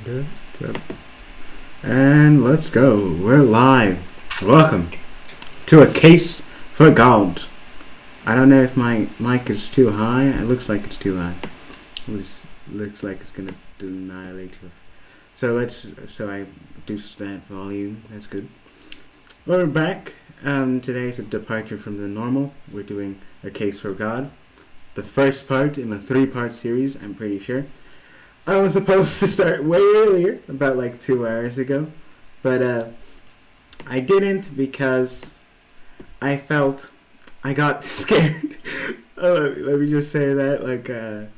Good. So, and let's go. We're live. Welcome to A Case for God. I don't know if my mic is too high. It looks like it's too high. It looks like it's gonna annihilate you. So I reduce that volume. That's good. We're back. Today's a departure from the normal. We're doing A Case for God. The first part in the 3-part series, I'm pretty sure. I was supposed to start way earlier, about like 2 hours ago, but I didn't because I felt I got scared. Let me just say that,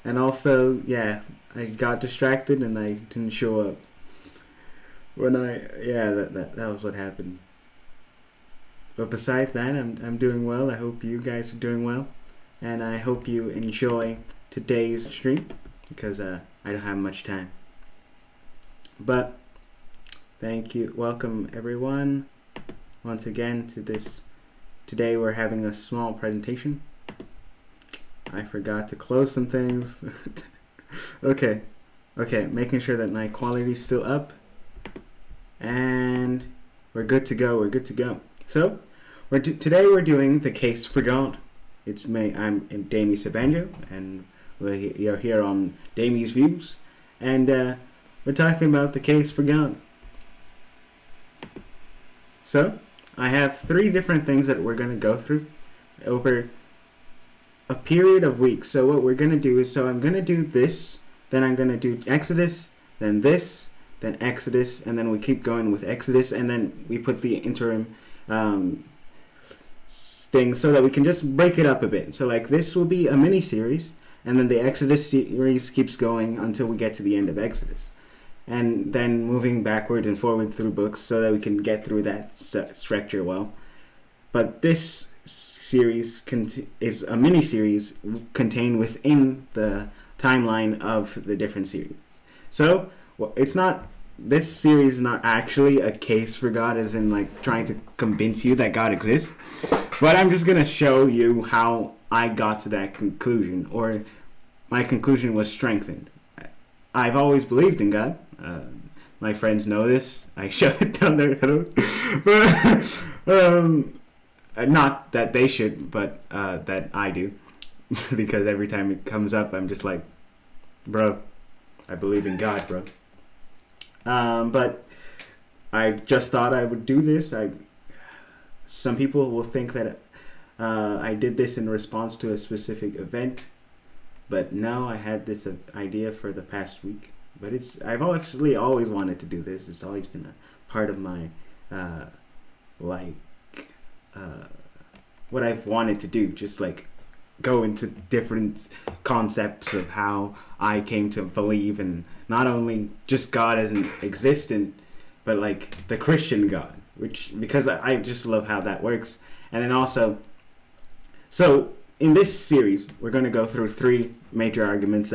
and also, yeah, I got distracted and I didn't show up. That was what happened. But besides that, I'm doing well. I hope you guys are doing well, and I hope you enjoy today's stream. Because I don't have much time. But thank you. Welcome everyone once again to this. Today we're having a small presentation. I forgot to close some things. Okay, making sure that my quality is still up. And we're good to go. So today we're doing The Case for God. It's me. I'm Damie Sabanjo, and you're here on Damie's Views, and we're talking about The Case for God. So, I have 3 different things that we're going to go through over a period of weeks. So what we're going to do is, I'm going to do this, then I'm going to do Exodus, then this, then Exodus, and then we keep going with Exodus, and then we put the interim thing so that we can just break it up a bit. So like this will be a mini-series, and then the Exodus series keeps going until we get to the end of Exodus. And then moving backward and forward through books so that we can get through that structure well. But this series is a mini-series contained within the timeline of the different series. So, this series is not actually a case for God, as in like trying to convince you that God exists. But I'm just going to show you how I got to that conclusion, or my conclusion was strengthened. I've always believed in God. My friends know this. I shove it down their throat. But not that they should, but that I do. Because every time it comes up, I'm just like, bro, I believe in God, bro. But I just thought I would do this. Some people will think that I did this in response to a specific event, but no, I had this idea for the past week. But I've actually always wanted to do this. It's always been a part of my what I've wanted to do. Just like go into different concepts of how I came to believe in not only just God as an existent, but like the Christian God, because I just love how that works. And then also, so in this series, we're going to go through 3 major arguments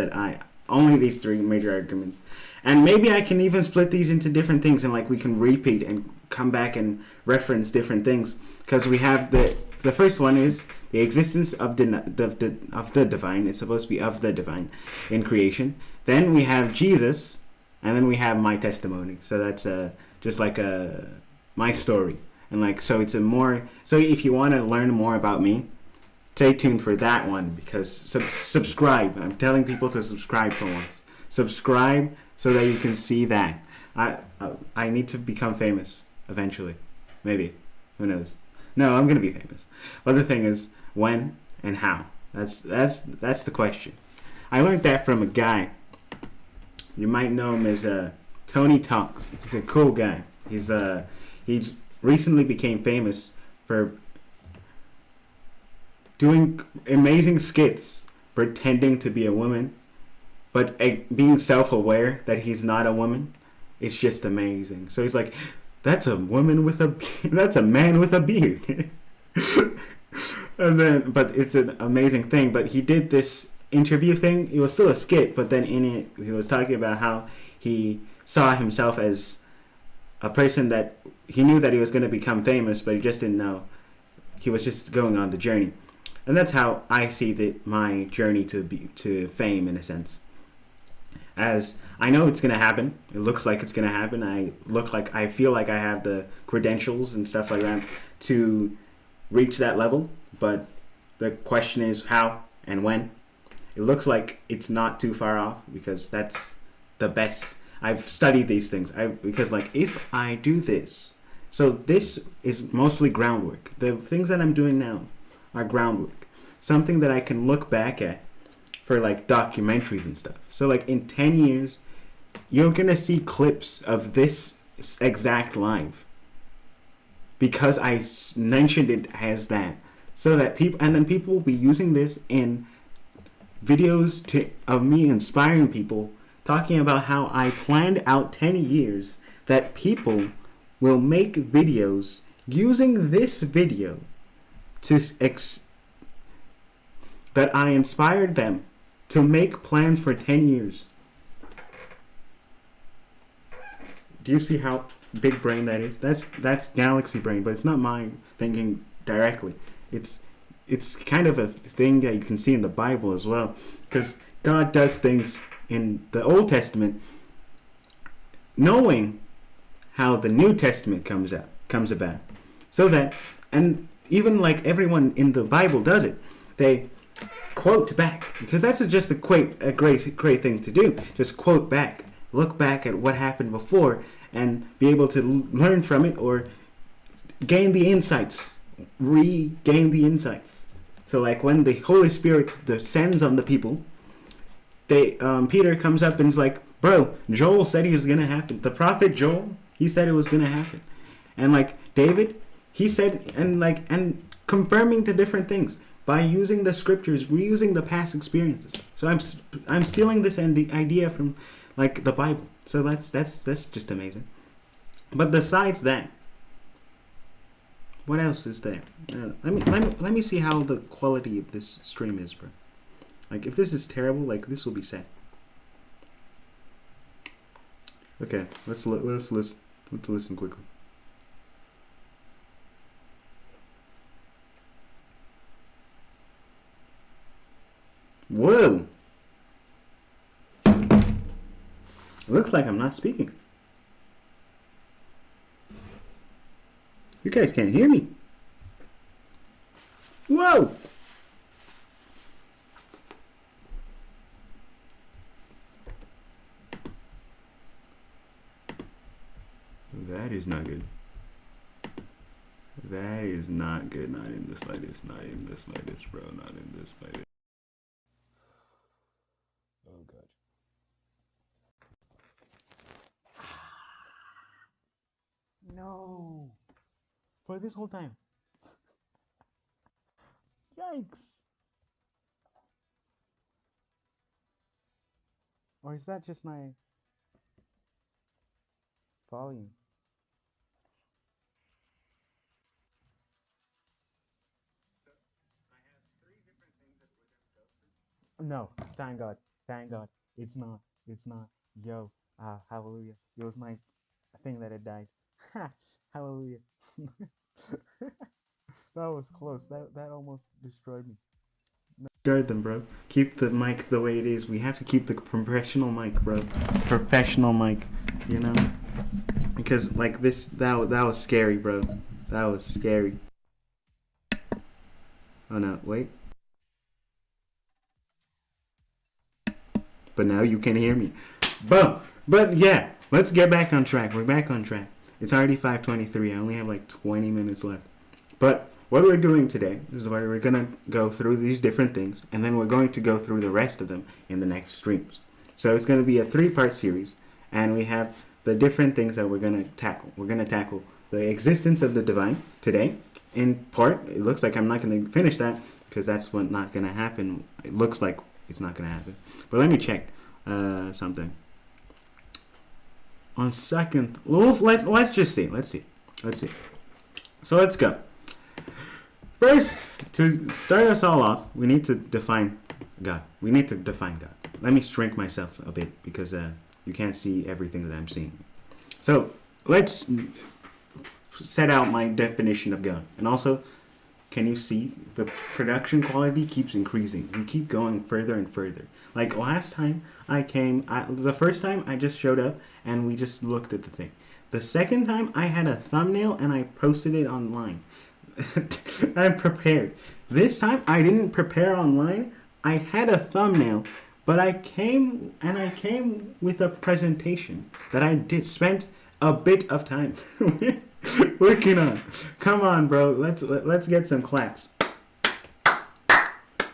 only these 3 major arguments. And maybe I can even split these into different things, and like we can repeat and come back and reference different things. Because we have the first one is the existence of the divine. It's supposed to be of the divine in creation. Then we have Jesus, and then we have my testimony. So that's just like my story. And like, so it's so if you want to learn more about me, stay tuned for that one, because subscribe. I'm telling people to subscribe for once. Subscribe so that you can see that. I need to become famous eventually. Maybe. Who knows? No, I'm gonna be famous. But the thing is, when and how? That's the question. I learned that from a guy. You might know him as Tony Talks. He's a cool guy. He recently became famous for doing amazing skits, pretending to be a woman, but being self-aware that he's not a woman. It's just amazing. So he's like, that's a woman with that's a man with a beard. And then, but it's an amazing thing. But he did this interview thing. It was still a skit, but then in it, he was talking about how he saw himself as a person that he knew that he was going to become famous, but he just didn't know. He was just going on the journey. And that's how I see my journey to fame, in a sense. as I know it's gonna happen. It looks like it's gonna happen. I feel like I have the credentials and stuff like that to reach that level. But the question is how and when. It looks like it's not too far off because that's the best. I've studied these things. Because like if I do this, so this is mostly groundwork. The things that I'm doing now are groundwork. Something that I can look back at for like documentaries and stuff. So like in 10 years, you're gonna see clips of this exact live because I mentioned it as that, so that people will be using this in videos of me inspiring people, talking about how I planned out 10 years that people will make videos using this video that I inspired them to make plans for 10 years. Do you see how big brain that is? That's galaxy brain, but it's not mine thinking directly. It's kind of a thing that you can see in the Bible as well, because God does things in the Old Testament knowing how the New Testament comes about. So that, and even like everyone in the Bible does it, they quote back, because that's just a great thing to do. Just quote back, look back at what happened before, and be able to learn from it or gain the insights, regain the insights. So like when the Holy Spirit descends on the people, Peter comes up and is like, bro, Joel said it was gonna happen. The prophet Joel, he said it was gonna happen. And like David, he said, and confirming the different things by using the scriptures, reusing the past experiences. So I'm stealing this idea from like the Bible. So that's just amazing. But besides that, what else is there? Let me see how the quality of this stream is, bro. Like if this is terrible, like this will be sad. Okay, let's listen quickly. Whoa! It looks like I'm not speaking. You guys can't hear me. Whoa! That is not good. That is not good. Not in the slightest. Not in the slightest, bro. Not in the slightest. Oh, God. No. For this whole time. Yikes. Or is that just my volume? So, I have 3 different things that we're going to go through. No, thank God. Thank God. It's not. Yo, hallelujah. It was my thing that had died. Ha! Hallelujah. That was close. That almost destroyed me. Guard them, bro. Keep the mic the way it is. We have to keep the professional mic, bro. Professional mic, you know? Because like this, that was scary, bro. That was scary. Oh no, wait. But now you can hear me. But yeah, let's get back on track. We're back on track. It's already 5:23. I only have like 20 minutes left. But what we're doing today is we're going to go through these different things, and then we're going to go through the rest of them in the next streams. So it's going to be a 3-part series, and we have the different things that we're going to tackle. We're going to tackle the existence of the divine today. In part, it looks like I'm not going to finish that because that's what not going to happen. It looks like it's not going to happen. But let me check something. On second, let's just see. Let's see. So let's go. First, to start us all off, we need to define God. Let me shrink myself a bit because you can't see everything that I'm seeing. So let's set out my definition of God. And also, can you see the production quality keeps increasing? We keep going further and further. Like last time the first time I just showed up and we just looked at the thing. The second time I had a thumbnail and I posted it online. I'm prepared. This time I didn't prepare online. I had a thumbnail, but I came with a presentation that I spent a bit of time working on. Come on, bro. Let's get some claps.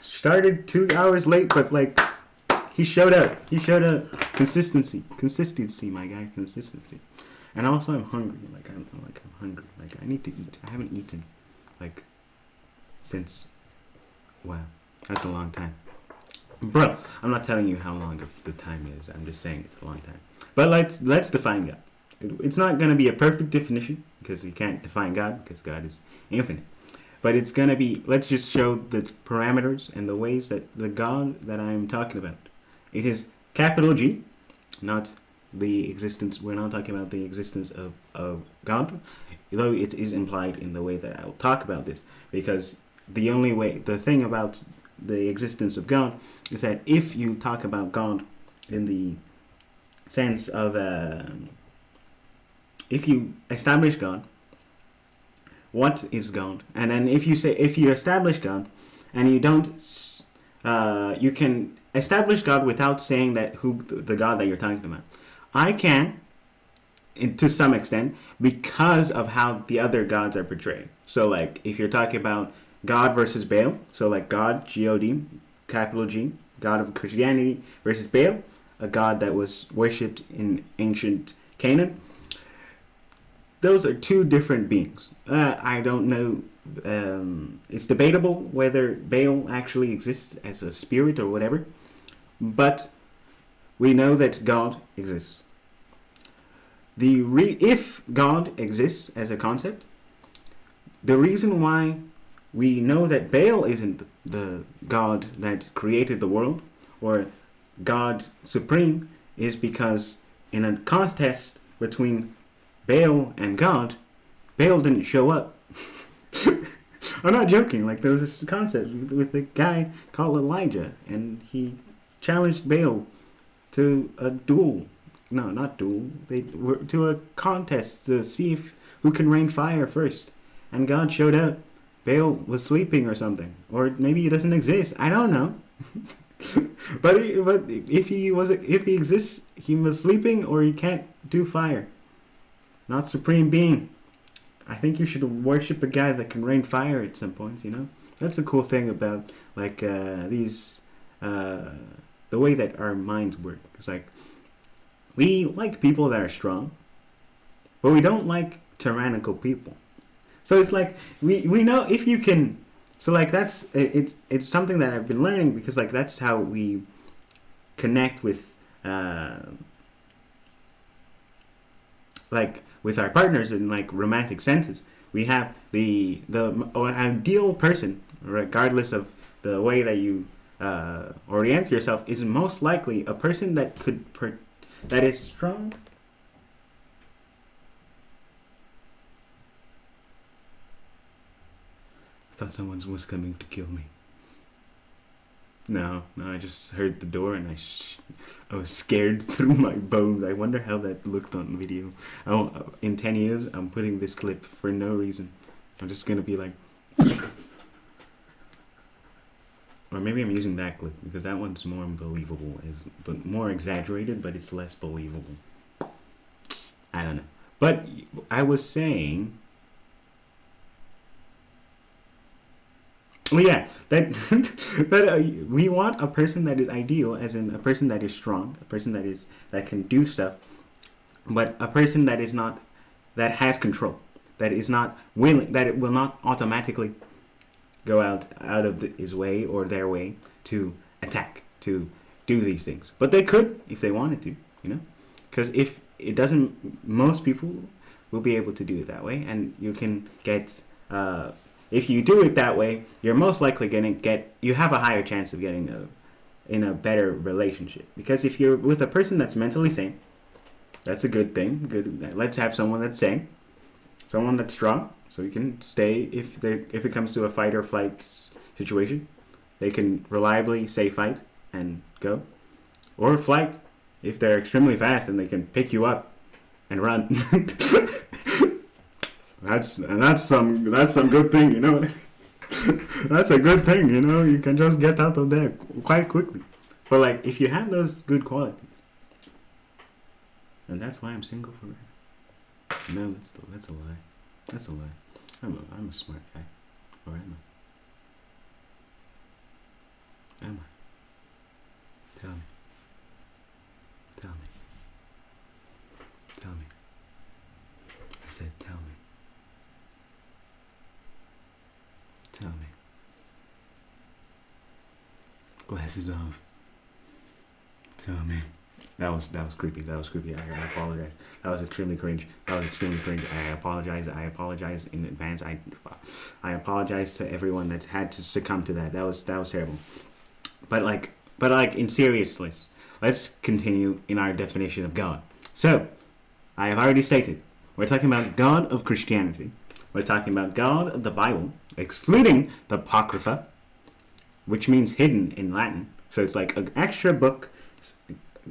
Started 2 hours late, but like he showed up. Consistency, my guy. Consistency. And also, I'm hungry. I'm hungry. Like I need to eat. I haven't eaten, like, since. Wow, that's a long time, bro. I'm not telling you how long the time is. I'm just saying it's a long time. But let's define God. It's not gonna be a perfect definition because you can't define God because God is infinite. But it's gonna be. Let's just show the parameters and the ways that the God that I'm talking about. It is capital G, not the existence. We're not talking about the existence of God, though it is implied in the way that I'll talk about this, because the thing about the existence of God is that if you talk about God in the sense of if you establish God, what is God? And then if you establish God and you don't, you can establish God without saying that who the God that you're talking about. I can, to some extent, because of how the other gods are portrayed. So, like, if you're talking about God versus Baal, so like God, G-O-D, capital G, God of Christianity, versus Baal, a god that was worshipped in ancient Canaan. Those are two different beings. I don't know. It's debatable whether Baal actually exists as a spirit or whatever, but we know that God exists. If God exists as a concept, the reason why we know that Baal isn't the God that created the world or God supreme is because in a contest between Baal and God, Baal didn't show up. I'm not joking. Like, there was this concept with a guy called Elijah, and he challenged Baal to a duel. No, not duel. They were to a contest to see who can rain fire first. And God showed up. Baal was sleeping or something, or maybe he doesn't exist. I don't know. but if he exists, he was sleeping, or he can't do fire. Not supreme being. I think you should worship a guy that can rain fire at some points. You know, that's a cool thing about like these the way that our minds work. It's like we like people that are strong, but we don't like tyrannical people. So it's like we know if you can. So like that's it's something that I've been learning because like that's how we connect with like with our partners in like romantic senses. We have the ideal person, regardless of the way that you orient yourself, is most likely a person that that is strong. I thought someone was coming to kill me. No, I just heard the door and I was scared through my bones. I wonder how that looked on video. In 10 years, I'm putting this clip for no reason. I'm just gonna be like, or maybe I'm using that clip because that one's more believable, but more exaggerated, but it's less believable. I don't know. But I was saying. Well, yeah, that we want a person that is ideal, as in a person that is strong, a person that can do stuff, but a person that is not, that has control, that is not willing, that it will not automatically go out of his way or their way to attack, to do these things. But they could if they wanted to, you know, because if it doesn't, most people will be able to do it that way, and you can get. If you do it that way, you're most likely going to you have a higher chance of getting in a better relationship. Because if you're with a person that's mentally sane, that's a good thing. Good. Let's have someone that's sane. someone that's strong, so you can stay if it comes to a fight or flight situation. They can reliably say fight and go, or flight if they're extremely fast and they can pick you up and run. That's some good thing, you know. That's a good thing, you know. You can just get out of there quite quickly. But like, if you have those good qualities, and that's why I'm single forever. No, that's a lie. That's a lie. I'm a smart guy, or am I? Am I? Tell me. Tell me. Tell me. I said, tell me. Tell me. Glasses off. Tell me. That was creepy. That was creepy. I apologize. That was extremely cringe. I apologize. In advance. I apologize to everyone that had to succumb to that. That was terrible. But like in seriousness, let's continue in our definition of God. So, I have already stated, we're talking about God of Christianity. We're talking about God of the Bible, excluding the Apocrypha, which means hidden in Latin. So it's like an extra book,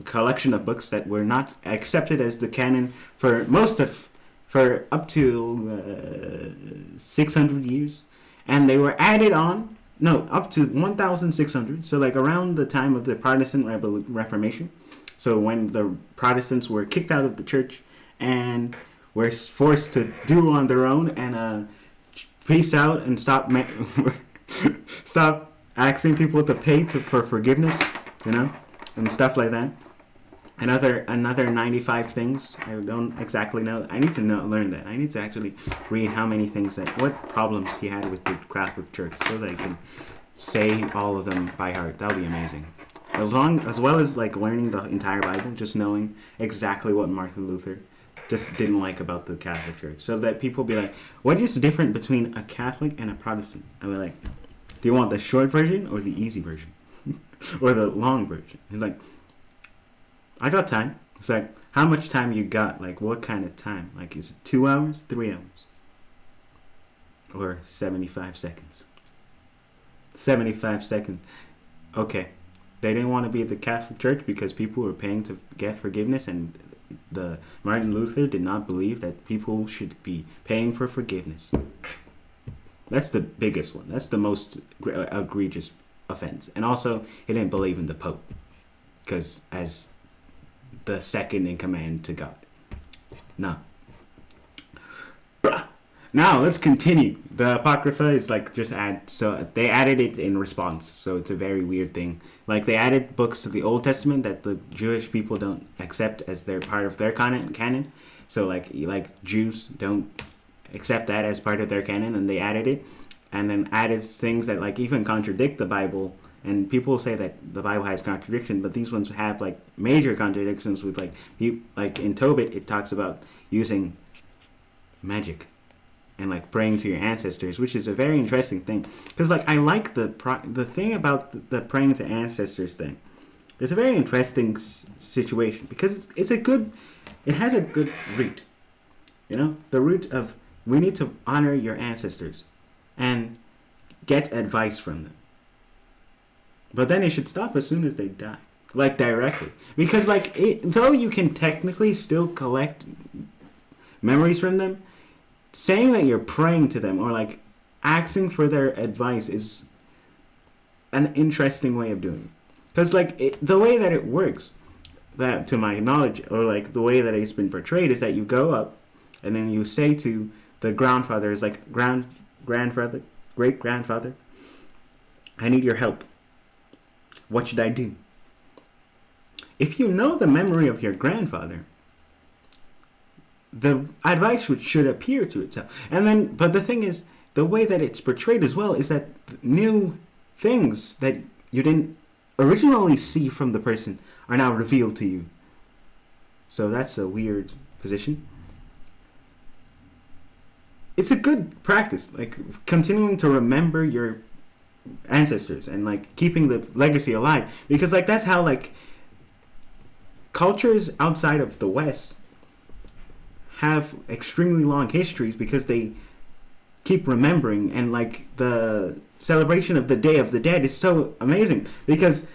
collection of books that were not accepted as the canon for up to 600 years, and they were added on. No, up to 1,600. So like around the time of the Protestant Reformation. So when the Protestants were kicked out of the church and were forced to do on their own and peace out and stop asking people to pay for forgiveness, you know, and stuff like that. Another 95 things. I don't exactly know. I need to learn that. I need to actually read how many things what problems he had with the Catholic Church, so that I can say all of them by heart. That would be amazing. As well as like learning the entire Bible, just knowing exactly what Martin Luther just didn't like about the Catholic Church, so that people be like, what is different between a Catholic and a Protestant? I be like, do you want the short version or the easy version? Or the long version? He's like, I got time. It's like, how much time you got? Like, what kind of time? Like, is it 2 hours, 3 hours, or 75 seconds? 75 seconds. Okay, they didn't want to be at the Catholic Church because people were paying to get forgiveness, and the Martin Luther did not believe that people should be paying for forgiveness. That's the biggest one. That's the most egregious offense. And also, he didn't believe in the Pope, because as the second in command to God. No. Now let's continue. The Apocrypha is like so they added it in response. So it's a very weird thing. Like they added books to the Old Testament that the Jewish people don't accept as their part of their canon. So like Jews don't accept that as part of their canon, and they added it, and then added things that like even contradict the Bible. And people say that the Bible has contradiction, but these ones have like major contradictions with like in Tobit it talks about using magic and like praying to your ancestors, which is a very interesting thing, because like I like the thing about the praying to ancestors thing. It's a very interesting situation because it has a good root. You know, the root of we need to honor your ancestors and get advice from them. But then it should stop as soon as they die. Like, directly. Because, like, though you can technically still collect memories from them, saying that you're praying to them or, like, asking for their advice is an interesting way of doing it. Because, like, the way that it works, that to my knowledge, or, like, the way that it's been portrayed is that you go up and then you say to the grandfathers, like, grandfather, great-grandfather, I need your help. What should I do? If you know the memory of your grandfather, the advice should appear to itself. And then, but the thing is, the way that it's portrayed as well is that new things that you didn't originally see from the person are now revealed to you. So that's a weird position. It's a good practice, like continuing to remember your ancestors and like keeping the legacy alive, because like that's how like cultures outside of the West have extremely long histories because they keep remembering, and like the celebration of the Day of the Dead is so amazing because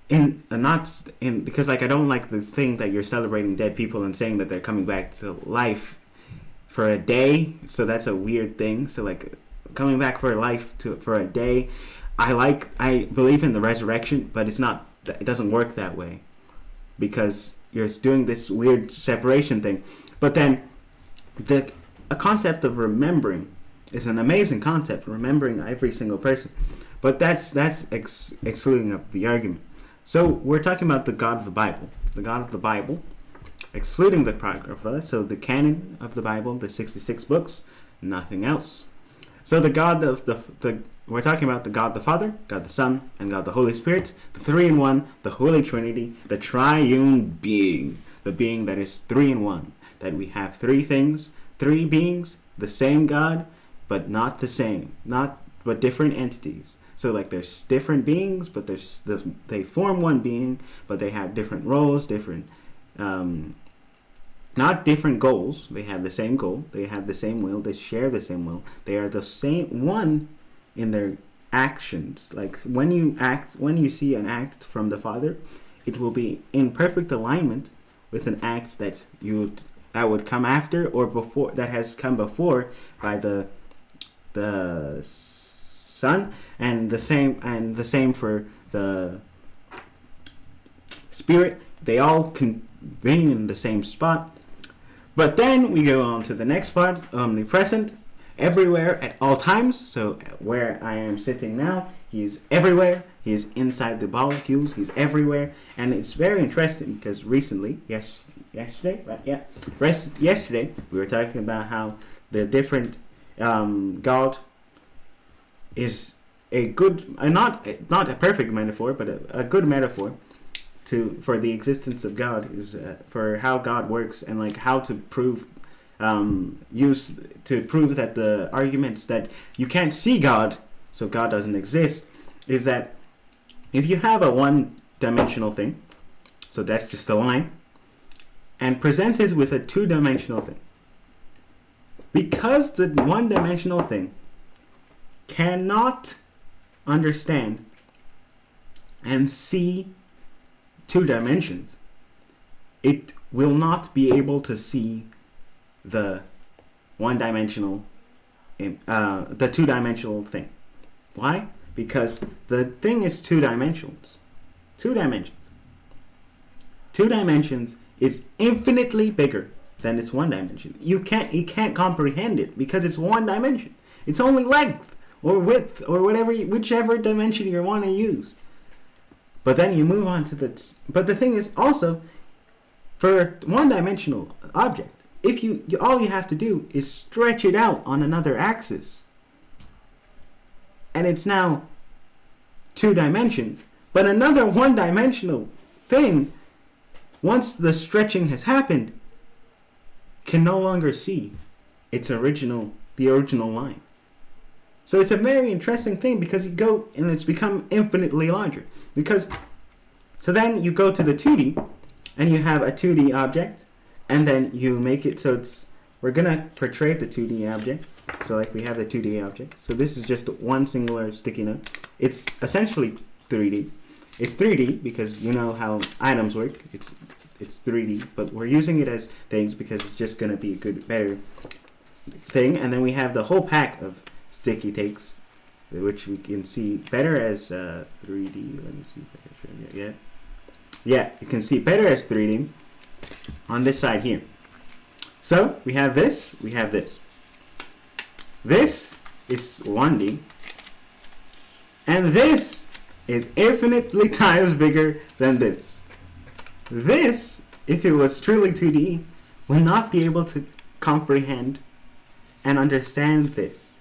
because like I don't like the thing that you're celebrating dead people and saying that they're coming back to life for a day. So that's a weird thing. So like coming back for life for a day, I believe in the resurrection, but it doesn't work that way because you're doing this weird separation thing. But then a concept of remembering is an amazing concept, remembering every single person. But that's excluding of the argument. So we're talking about the God of the Bible. The God of the Bible, excluding the Apocrypha, so the canon of the Bible, the 66 books, nothing else. So the God of we're talking about the God the Father, God the Son, and God the Holy Spirit, the 3-in-1, the Holy Trinity, the triune being, the being that is 3-in-1, that we have three things, three beings, the same God, but not the same, but different entities. So like there's different beings, but they form one being, but they have different roles, different, not different goals. They have the same goal. They have the same will. They share the same will. They are the same one in their actions. Like when you see an act from the Father, it will be in perfect alignment with an act that would come after or before, that has come before by the Son, and the same for the Spirit. They all convene in the same spot. But then we go on to the next part, omnipresent, everywhere at all times. So where I am sitting now, he is everywhere. He is inside the molecules. He's everywhere. And it's very interesting because recently, yesterday, we were talking about how the different God is a good, not a perfect metaphor, but a good metaphor for the existence of God, is for how God works, and like how to prove that the arguments that you can't see God, so God doesn't exist, is that if you have a one-dimensional thing, so that's just a line, and present it with a two-dimensional thing, because the one-dimensional thing cannot understand and see two dimensions, it will not be able to see the one-dimensional, the two-dimensional thing. Why? Because the thing is two dimensions. Two dimensions is infinitely bigger than its one dimension. You can't comprehend it because it's one dimension. It's only length or width or whichever dimension you want to use. But then you move on to but the thing is also, for one-dimensional object, if all you have to do is stretch it out on another axis, and it's now two dimensions. But another one-dimensional thing, once the stretching has happened, can no longer see the original line. So it's a very interesting thing because you go and it's become infinitely larger. So then you go to the 2D and you have a 2D object, and then you make it so we're gonna portray the 2D object. So like we have the 2D object. So this is just one singular sticky note. It's essentially 3D. It's 3D because you know how items work. It's 3D, but we're using it as things because it's just gonna be a better thing. And then we have the whole pack of sticky takes, which we can see better as 3D. Let me see if I can show you. Yeah, you can see better as 3D on this side here. So we have this, we have this. This is 1D, and this is infinitely times bigger than this. This, if it was truly 2D, will not be able to comprehend and understand this.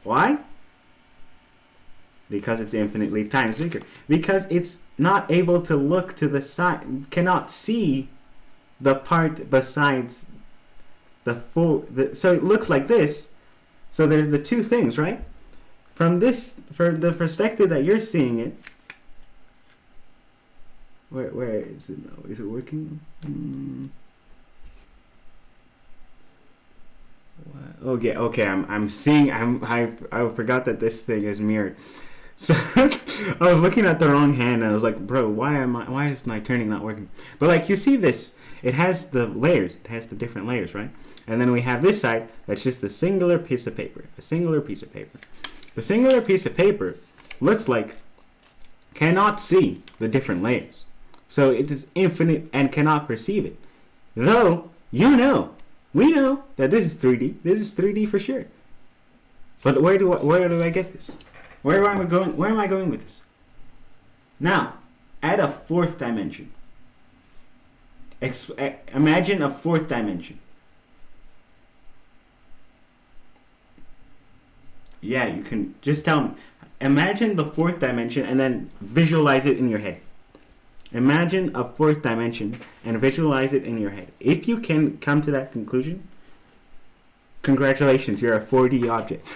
Why? Because it's infinitely times bigger. Because it's not able to look to the side, cannot see the part besides so it looks like this. So there's the two things, right? From the perspective that you're seeing it, where is it now? Is it working? Okay. I'm seeing. I forgot that this thing is mirrored. So I was looking at the wrong hand, and I was like, bro, why is my turning not working? But like, you see this, it has the layers, it has the different layers, right? And then we have this side that's just a singular piece of paper, The singular piece of paper looks like cannot see the different layers. So it is infinite and cannot perceive it. Though, we know that this is 3D. This is 3D for sure. But where do I get this? Where am I going with this? Now, add a fourth dimension. Imagine a fourth dimension. Yeah, you can just tell me. Imagine the fourth dimension and then visualize it in your head. Imagine a fourth dimension and visualize it in your head. If you can come to that conclusion, congratulations, you're a 4D object.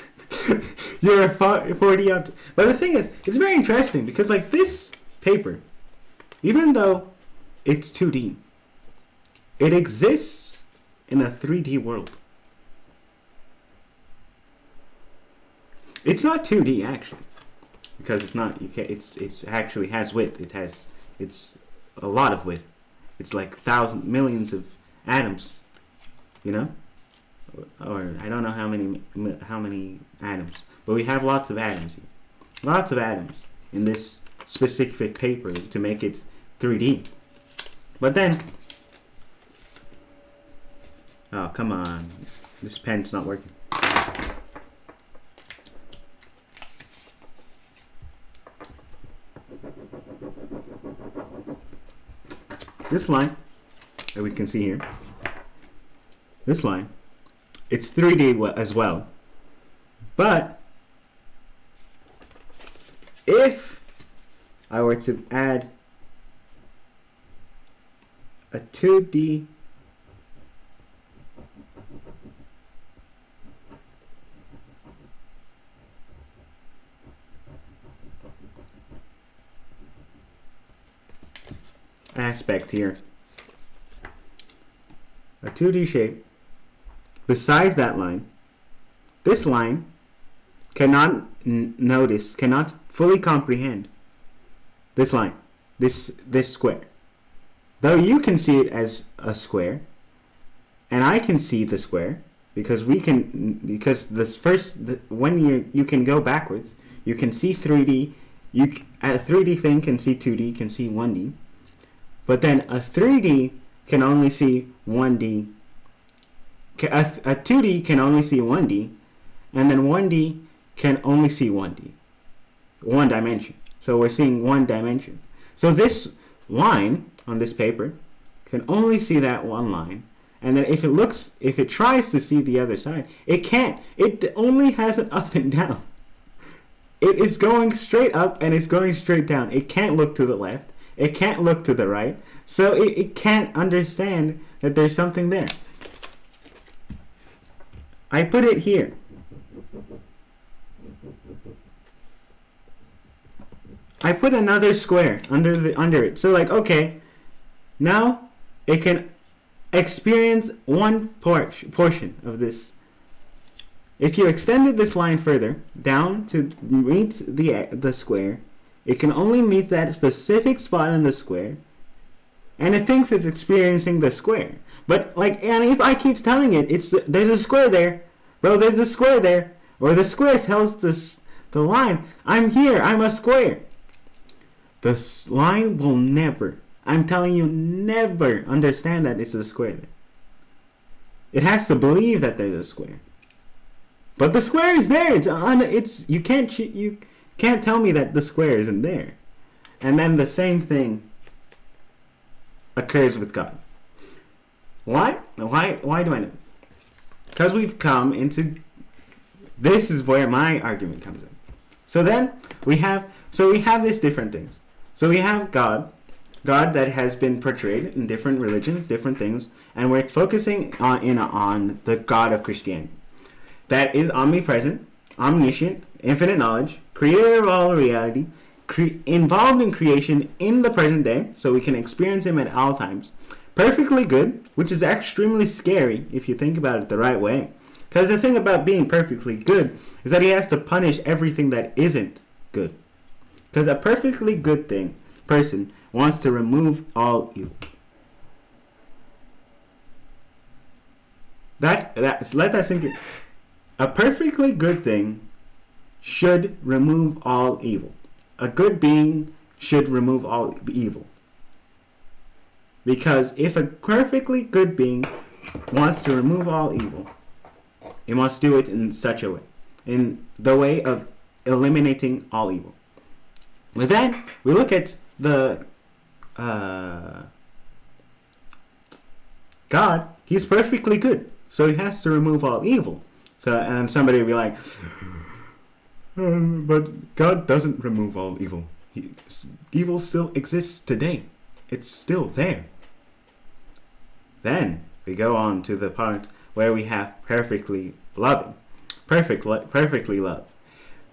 You're a 4D object. But the thing is, it's very interesting because like this paper, even though it's 2D, it exists in a 3D world. It's not 2D actually, because it's not. It's actually has width. It's a lot of width. It's like millions of atoms, you know, or I don't know how many atoms, but we have lots of atoms here. Lots of atoms in this specific paper to make it 3D. But then, oh come on, this pen's not working. This line that we can see here, this line, it's 3D as well. But if I were to add a 2D aspect here, a 2D shape besides that line, this line cannot cannot fully comprehend this line, this square. Though you can see it as a square, and I can see the square because when you can go backwards, you can see 3D. A 3D thing can see 2D, can see 1D. But then a 3D can only see 1D. A 2D can only see 1D. And then 1D can only see 1D. One dimension. So we're seeing one dimension. So this line on this paper can only see that one line. And then if it tries to see the other side, it can't. It only has an up and down. It is going straight up and it's going straight down. It can't look to the left. It can't look to the right, so it can't understand that there's something there. I put it here. I put another square under it. So like, okay, now it can experience one portion of this. If you extended this line further down to meet the square, it can only meet that specific spot in the square, and it thinks it's experiencing the square. But like, and if I keep telling it, there's a square there, bro. There's a square there, or the square tells the line, I'm here. I'm a square. The line will never, I'm telling you, never understand that it's a square there. It has to believe that there's a square, but the square is there. You can't tell me that the square isn't there. And then the same thing occurs with God. Why do I know? Because we've come into, this is where my argument comes in. So then we have these different things. So we have God that has been portrayed in different religions, different things, and we're focusing on the God of Christianity. That is omnipresent, omniscient, infinite knowledge, creator of all reality, involved in creation in the present day, so we can experience him at all times. Perfectly good, which is extremely scary if you think about it the right way. Because the thing about being perfectly good is that he has to punish everything that isn't good. Because a perfectly good person wants to remove all evil. Let that sink in. A perfectly good thing should remove all evil. A good being should remove all evil. Because if a perfectly good being wants to remove all evil, he must do it in such a way. In the way of eliminating all evil. With that, we look at the God. He's perfectly good. So he has to remove all evil. So, and somebody will be like, but God doesn't remove all evil. Evil still exists today. It's still there. Then we go on to the part where we have perfectly loving. Perfectly loved.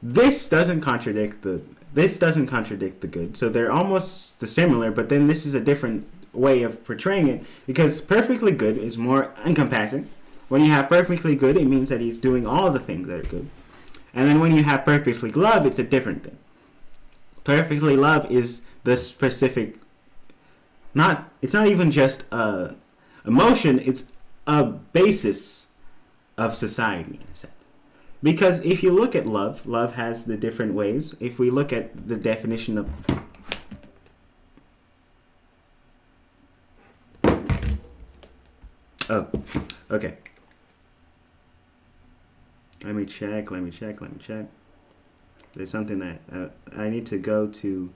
This doesn't contradict the good. So they're almost similar, but then this is a different way of portraying it, because perfectly good is more encompassing. When you have perfectly good, it means that he's doing all the things that are good. And then when you have perfectly love, it's a different thing. Perfectly love is the specific, it's not even just a emotion, it's a basis of society in a sense. Because if you look at love has the different ways. If we look at the definition of okay. Let me check. There's something that I need to go to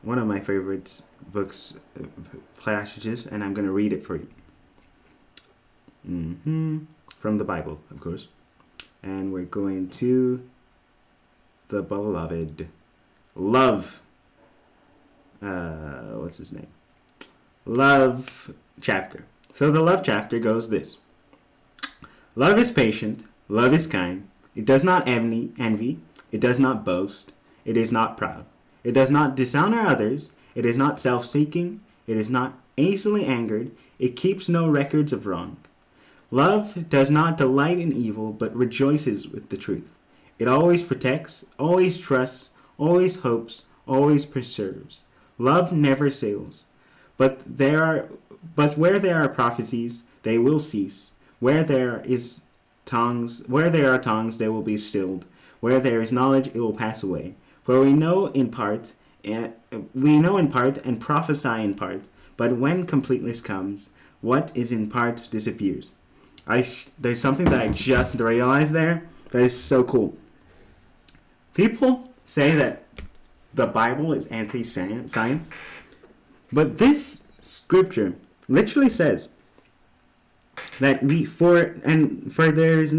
one of my favorite books, passages, and I'm going to read it for you. From the Bible, of course. And we're going to the beloved love. What's his name? Love chapter. So the love chapter goes this. Love is patient. Love is kind. It does not envy. It does not boast. It is not proud. It does not dishonor others. It is not self-seeking. It is not easily angered. It keeps no records of wrong. Love does not delight in evil, but rejoices with the truth. It always protects, always trusts, always hopes, always preserves. Love never fails. But where there are prophecies, they will cease. Where there are tongues, they will be stilled. Where there is knowledge, it will pass away. For we know in part and prophesy in part. But when completeness comes, what is in part disappears. There's something that I just realized there that is so cool. People say that the Bible is anti-science, but this scripture literally says that where there is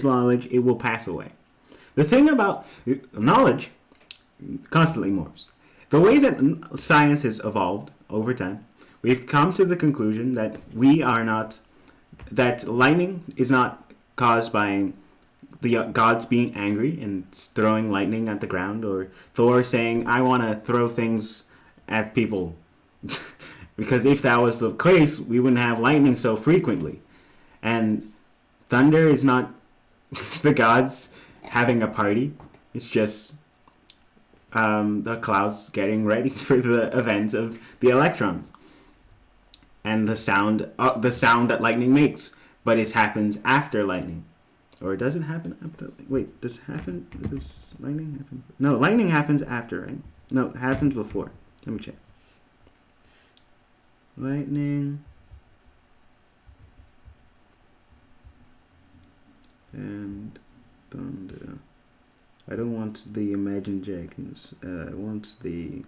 knowledge, it will pass away. The thing about knowledge constantly morphs. The way that science has evolved over time, we've come to the conclusion that that lightning is not caused by the gods being angry and throwing lightning at the ground, or Thor saying, I want to throw things at people. Because if that was the case, we wouldn't have lightning so frequently. And thunder is not the gods having a party. It's just the clouds getting ready for the event of the electrons. And the sound that lightning makes. But it happens after lightning. Or does it happen after? Wait, does lightning happen? No, lightning happens after, right? No, it happens before. Let me check. Lightning and thunder. I don't want the Imagine Dragons. I want the...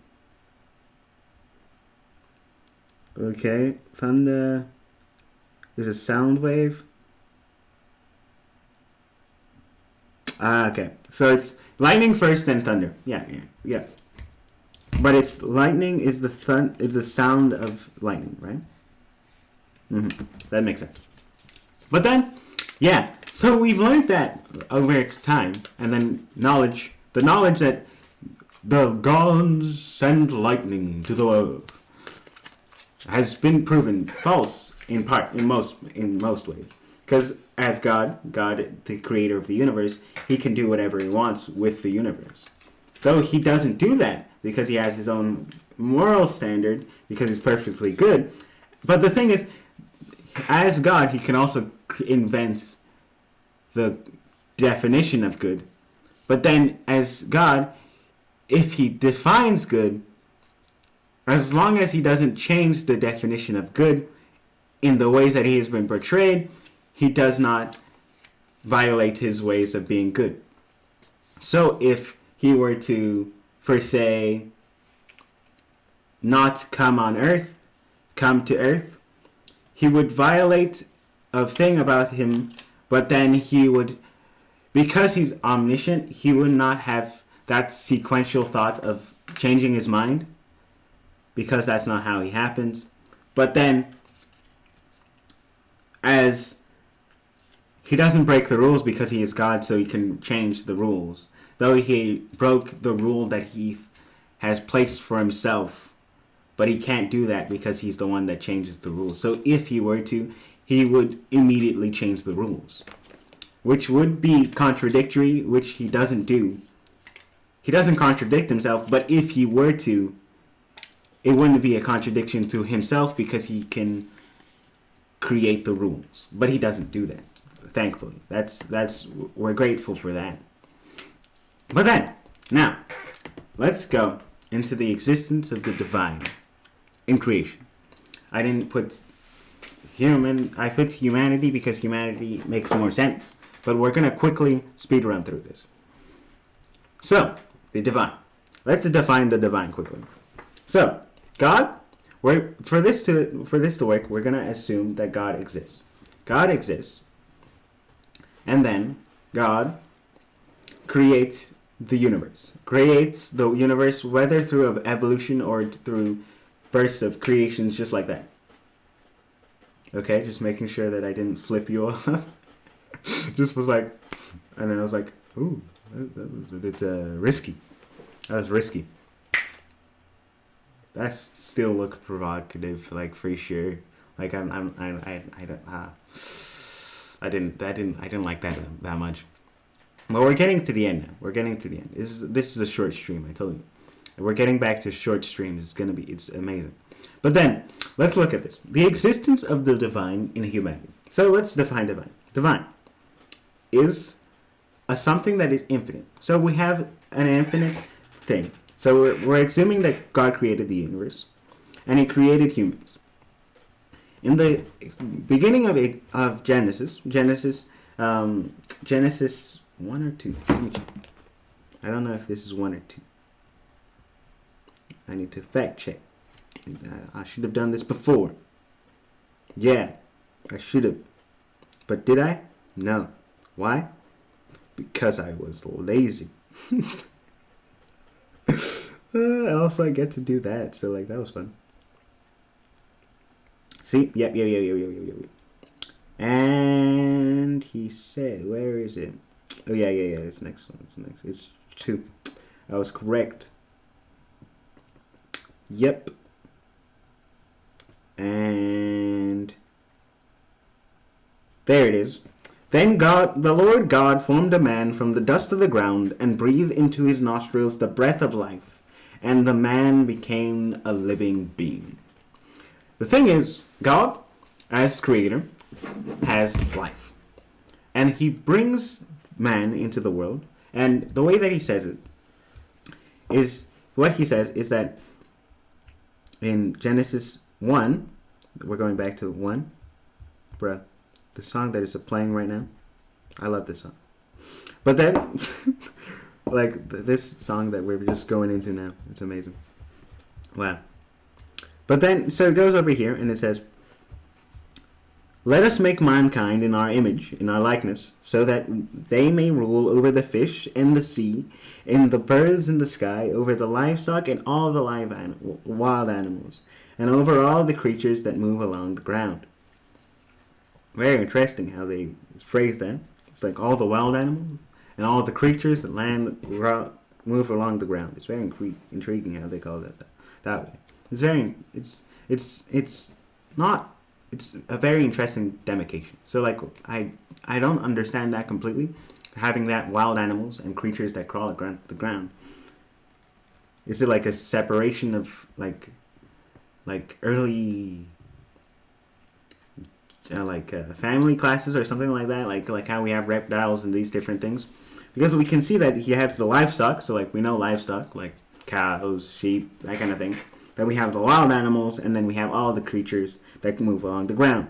Okay, thunder is a sound wave. Okay. So it's lightning first, then thunder. Yeah. But it's lightning is the sound of lightning, right? That makes sense. But then, yeah. So we've learned that over time, and then the knowledge that the gods send lightning to the world has been proven false in part, in most ways. Because as God, the creator of the universe, he can do whatever he wants with the universe. Though he doesn't do that because he has his own moral standard, because he's perfectly good. But the thing is, as God, he can also invent the definition of good. But then as God, if he defines good, as long as he doesn't change the definition of good in the ways that he has been portrayed, he does not violate his ways of being good. So if he were to, for say, not come to earth, he would violate a thing about him, but then he would, because he's omniscient, he would not have that sequential thought of changing his mind, because that's not how he happens. But then, as he doesn't break the rules because he is God, so he can change the rules. Though he broke the rule that he has placed for himself, but he can't do that because he's the one that changes the rules. So if he were to, he would immediately change the rules, which would be contradictory, which he doesn't do. He doesn't contradict himself, but if he were to, it wouldn't be a contradiction to himself because he can create the rules. But he doesn't do that, thankfully. We're grateful for that. But then, now, let's go into the existence of the divine in creation. I didn't put I put humanity because humanity makes more sense. But we're going to quickly speed run through this. So, the divine. Let's define the divine quickly. So, God, for this to work, we're going to assume that God exists. God exists. And then God creates the universe. Creates the universe whether through evolution or through bursts of creations, just like that. Okay, just making sure that I didn't flip you off. Just was like, and then I was like, ooh, that was a bit risky. That was risky. That still looked provocative, like for sure. Like I didn't like that much. But we're getting to the end now. We're getting to the end. This is a short stream, I told you. We're getting back to short streams. It's amazing. But then, let's look at this. The existence of the divine in humanity. So let's define divine. Divine is something that is infinite. So we have an infinite thing. So we're assuming that God created the universe, and he created humans. In the beginning of Genesis 1 or 2. Let me check. I don't know if this is 1 or 2. I need to fact check. I should have done this before. Yeah, I should have. But did I? No. Why? Because I was lazy. And also I get to do that, so like that was fun. See? Yep. And he said, where is it? Oh yeah, it's next one. It's 2. I was correct. Yep. And there it is. Then the Lord God formed a man from the dust of the ground and breathed into his nostrils the breath of life, and the man became a living being. The thing is, God, as creator, has life. And he brings man into the world. And the way that he says it is, what he says is that in Genesis 1, we're going back to 1. Bruh, the song that is playing right now, I love this song. But then, like this song that we're just going into now, it's amazing. Wow. But then, so it goes over here and it says, let us make mankind in our image, in our likeness, so that they may rule over the fish in the sea, and the birds in the sky, over the livestock and all the wild animals, and over all the creatures that move along the ground. Very interesting how they phrase that. It's like all the wild animals and all the creatures that move along the ground. It's very intriguing how they call that way. It's it's a very interesting demarcation. So like I don't understand that completely. Having that wild animals and creatures that crawl around the ground. Is it like a separation of like early family classes or something like that? Like how we have reptiles and these different things. Because we can see that he has the livestock, so like we know livestock, like cows, sheep, that kind of thing. Then we have the wild animals, and then we have all the creatures that can move along the ground.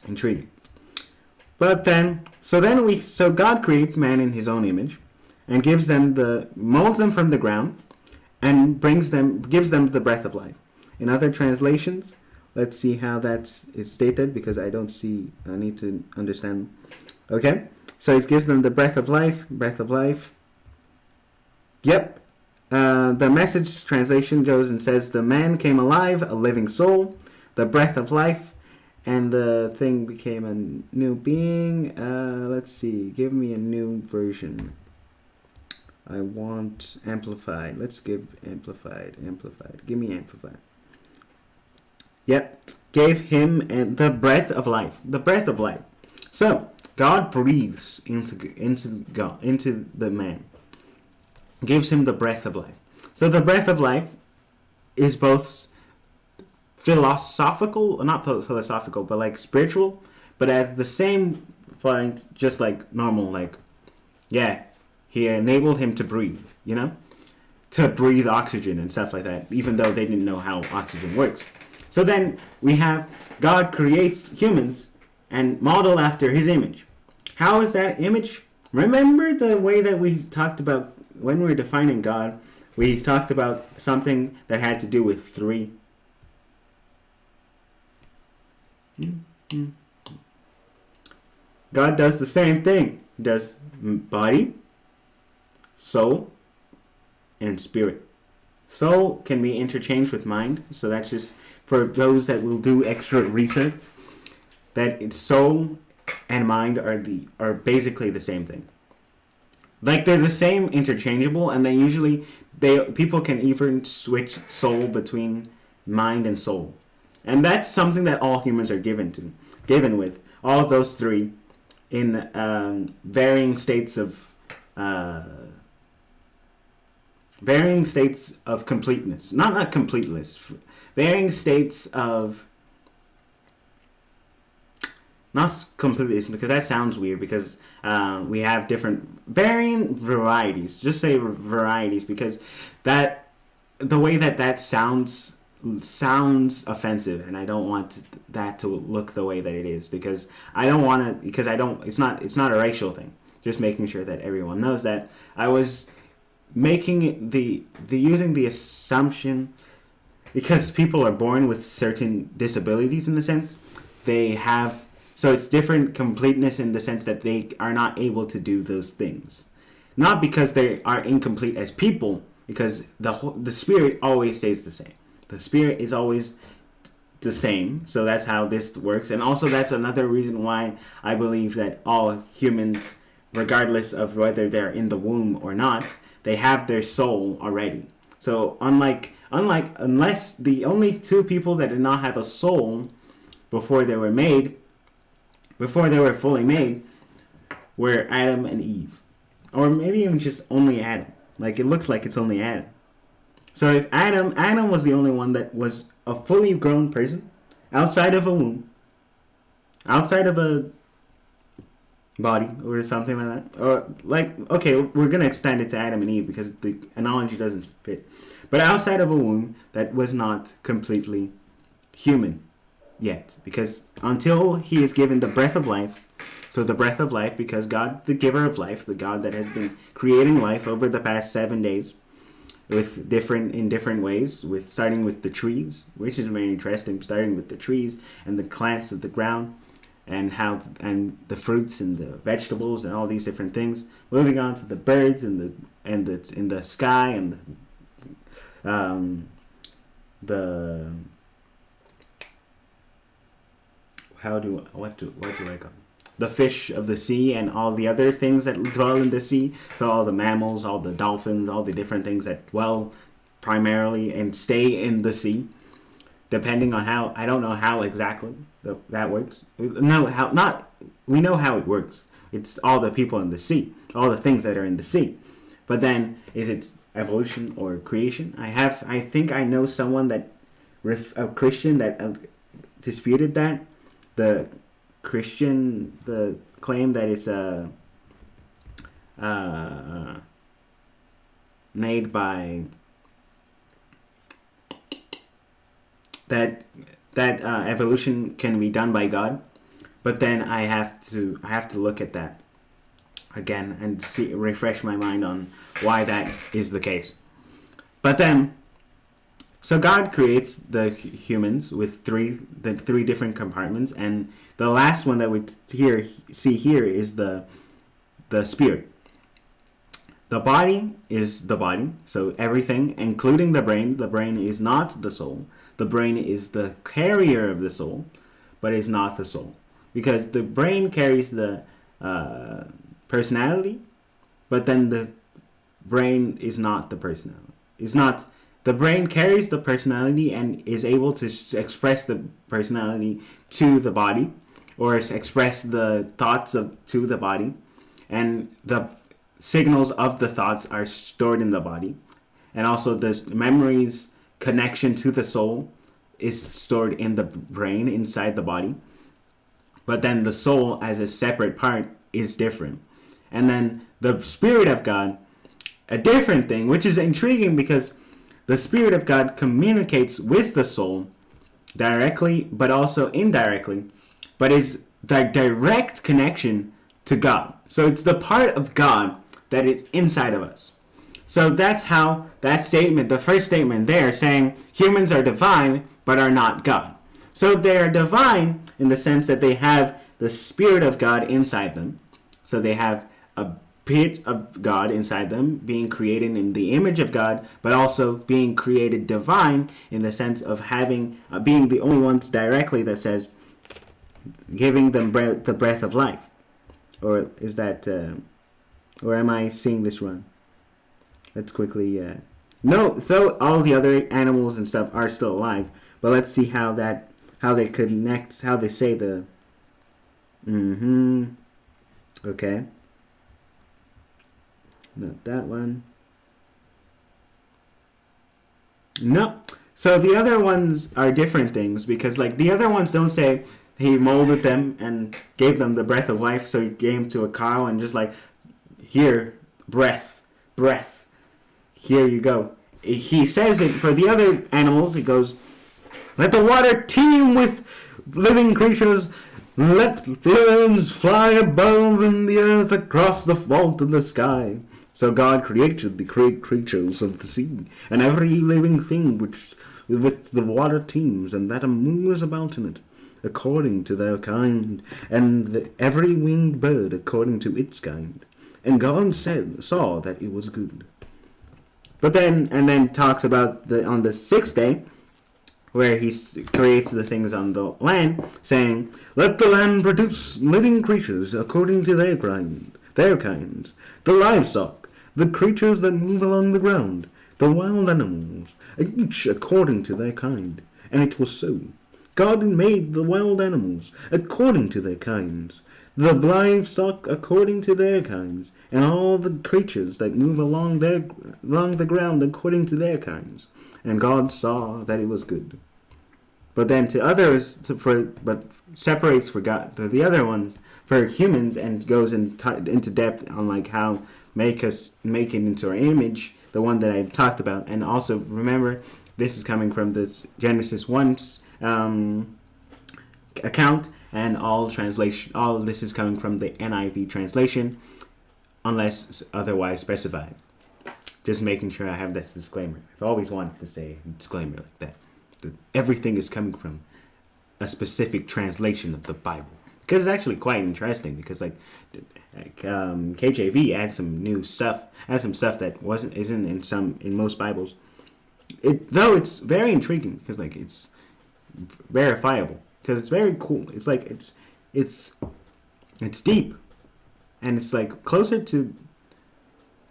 Intriguing. But then, so God creates man in his own image, and molds them from the ground, and gives them the breath of life. In other translations, let's see how that is stated, because I need to understand. Okay, so he gives them the breath of life. Yep. The Message translation goes and says, the man came alive, a living soul, the breath of life, and the thing became a new being. Let's see, give me a new version. I want amplified. Let's give amplified. Give me amplified. Yep, gave him the breath of life. The breath of life. So God breathes into the man. Gives him the breath of life. So the breath of life is both not philosophical, but like spiritual, but at the same point, just like normal, like, yeah, he enabled him to breathe, to breathe oxygen and stuff like that, even though they didn't know how oxygen works. So then we have God creates humans and model after his image. How is that image? Remember the way that we talked about when we were defining God, we talked about something that had to do with three. God does the same thing. He does body, soul, and spirit. Soul can be interchanged with mind, so that's just for those that will do extra research. That it's soul and mind are basically the same thing. Like they're the same, interchangeable, and people can even switch soul between mind and soul, and that's something that all humans are given with. All of those three in varying states of completeness, not completeness, varying states of. Not completely, because that sounds weird, because we have varying varieties. Just say varieties, because the way that sounds offensive, and I don't want that to look the way that it is, because it's not a racial thing. Just making sure that everyone knows that. I was making using the assumption, because people are born with certain disabilities in the sense they have. So it's different completeness in the sense that they are not able to do those things. Not because they are incomplete as people, because the spirit always stays the same. The spirit is always the same. So that's how this works. And also that's another reason why I believe that all humans, regardless of whether they're in the womb or not, they have their soul already. So unless the only two people that did not have a soul before they were fully made, were Adam and Eve. Or maybe even just only Adam. Like, it looks like it's only Adam. So if Adam was the only one that was a fully grown person, outside of a womb, outside of a body, or something like that. Or, okay, we're going to extend it to Adam and Eve, because the analogy doesn't fit. But outside of a womb, that was not completely human yet, because until he is given the breath of life, so the breath of life, because God, the giver of life, the God that has been creating life over the past 7 days, in different ways, starting with the trees, which is very interesting, starting with the trees and the plants of the ground, and the fruits and the vegetables and all these different things, moving on to the birds and the sky and what do I call them? The fish of the sea and all the other things that dwell in the sea. So all the mammals, all the dolphins, all the different things that dwell primarily and stay in the sea. depending on how, I don't know how exactly that works. No, how not. We know how it works. It's all the people in the sea, all the things that are in the sea. But then, is it evolution or creation? I think I know someone that, a Christian that disputed that. The claim that it's made by that evolution can be done by God, but then I have to look at that again and refresh my mind on why that is the case. But then, so God creates the humans with the three different compartments, and the last one that we see here is the spirit. The body is the body, so everything, including the brain. The brain is not the soul. The brain is the carrier of the soul, but it's not the soul. Because the brain carries the personality, but then the brain is not the personality. The brain carries the personality and is able to express the personality to the body, or express the thoughts to the body, and the signals of the thoughts are stored in the body, and also the memories connection to the soul is stored in the brain inside the body. But then the soul as a separate part is different. And then the Spirit of God, a different thing, which is intriguing because the Spirit of God communicates with the soul directly, but also indirectly, but is the direct connection to God. So it's the part of God that is inside of us. So that's how that statement, the first statement there, saying humans are divine but are not God. So they are divine in the sense that they have the Spirit of God inside them. So they have a bit of God inside them, being created in the image of God, but also being created divine in the sense of having being the only ones directly that says, giving them the breath of life. Or is that, or am I seeing this wrong? Let's quickly, no, though all the other animals and stuff are still alive, but let's see how they connect, how they say the, okay. Not that one. No. So the other ones are different things, because like the other ones don't say he molded them and gave them the breath of life, so he gave them to a cow and just like, here, breath, here you go. He says it for the other animals. He goes, let the water teem with living creatures, let flames fly above and the earth across the vault of the sky. So God created the creatures of the sea, and every living thing which with the water teems, and that moves about in it, according to their kind, and every winged bird according to its kind. And God saw that it was good. But then talks about on the sixth day, where he creates the things on the land, saying, let the land produce living creatures according to their kind, the livestock, the creatures that move along the ground, the wild animals, each according to their kind. And it was so. God made the wild animals according to their kinds, the livestock according to their kinds, and all the creatures that move along the ground according to their kinds. And God saw that it was good. But then to others, but separates for God, the other ones for humans, and goes into depth on like how make it into our image, the one that I talked about. And also remember, this is coming from this Genesis 1 account, and all of this is coming from the NIV translation, unless otherwise specified. Just making sure I have that disclaimer. I've always wanted to say a disclaimer like that. Everything is coming from a specific translation of the Bible, because it's actually quite interesting. Because KJV adds some new stuff, some stuff that isn't in most Bibles. Though it's very intriguing because like it's verifiable, because it's very cool. It's like it's deep, and it's like closer to.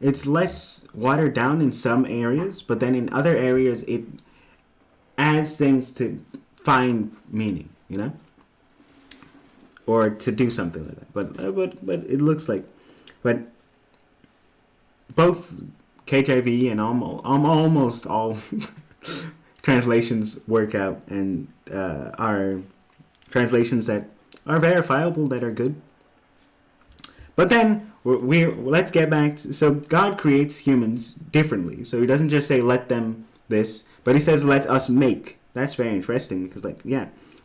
It's less watered down in some areas, but then in other areas adds things to find meaning, you know, or to do something like that. But it looks like, but both KJV and almost all translations work out, and are translations that are verifiable, that are good. But then let's get back to, so God creates humans differently. So he doesn't just say let them this, but he says let us make. That's very interesting, because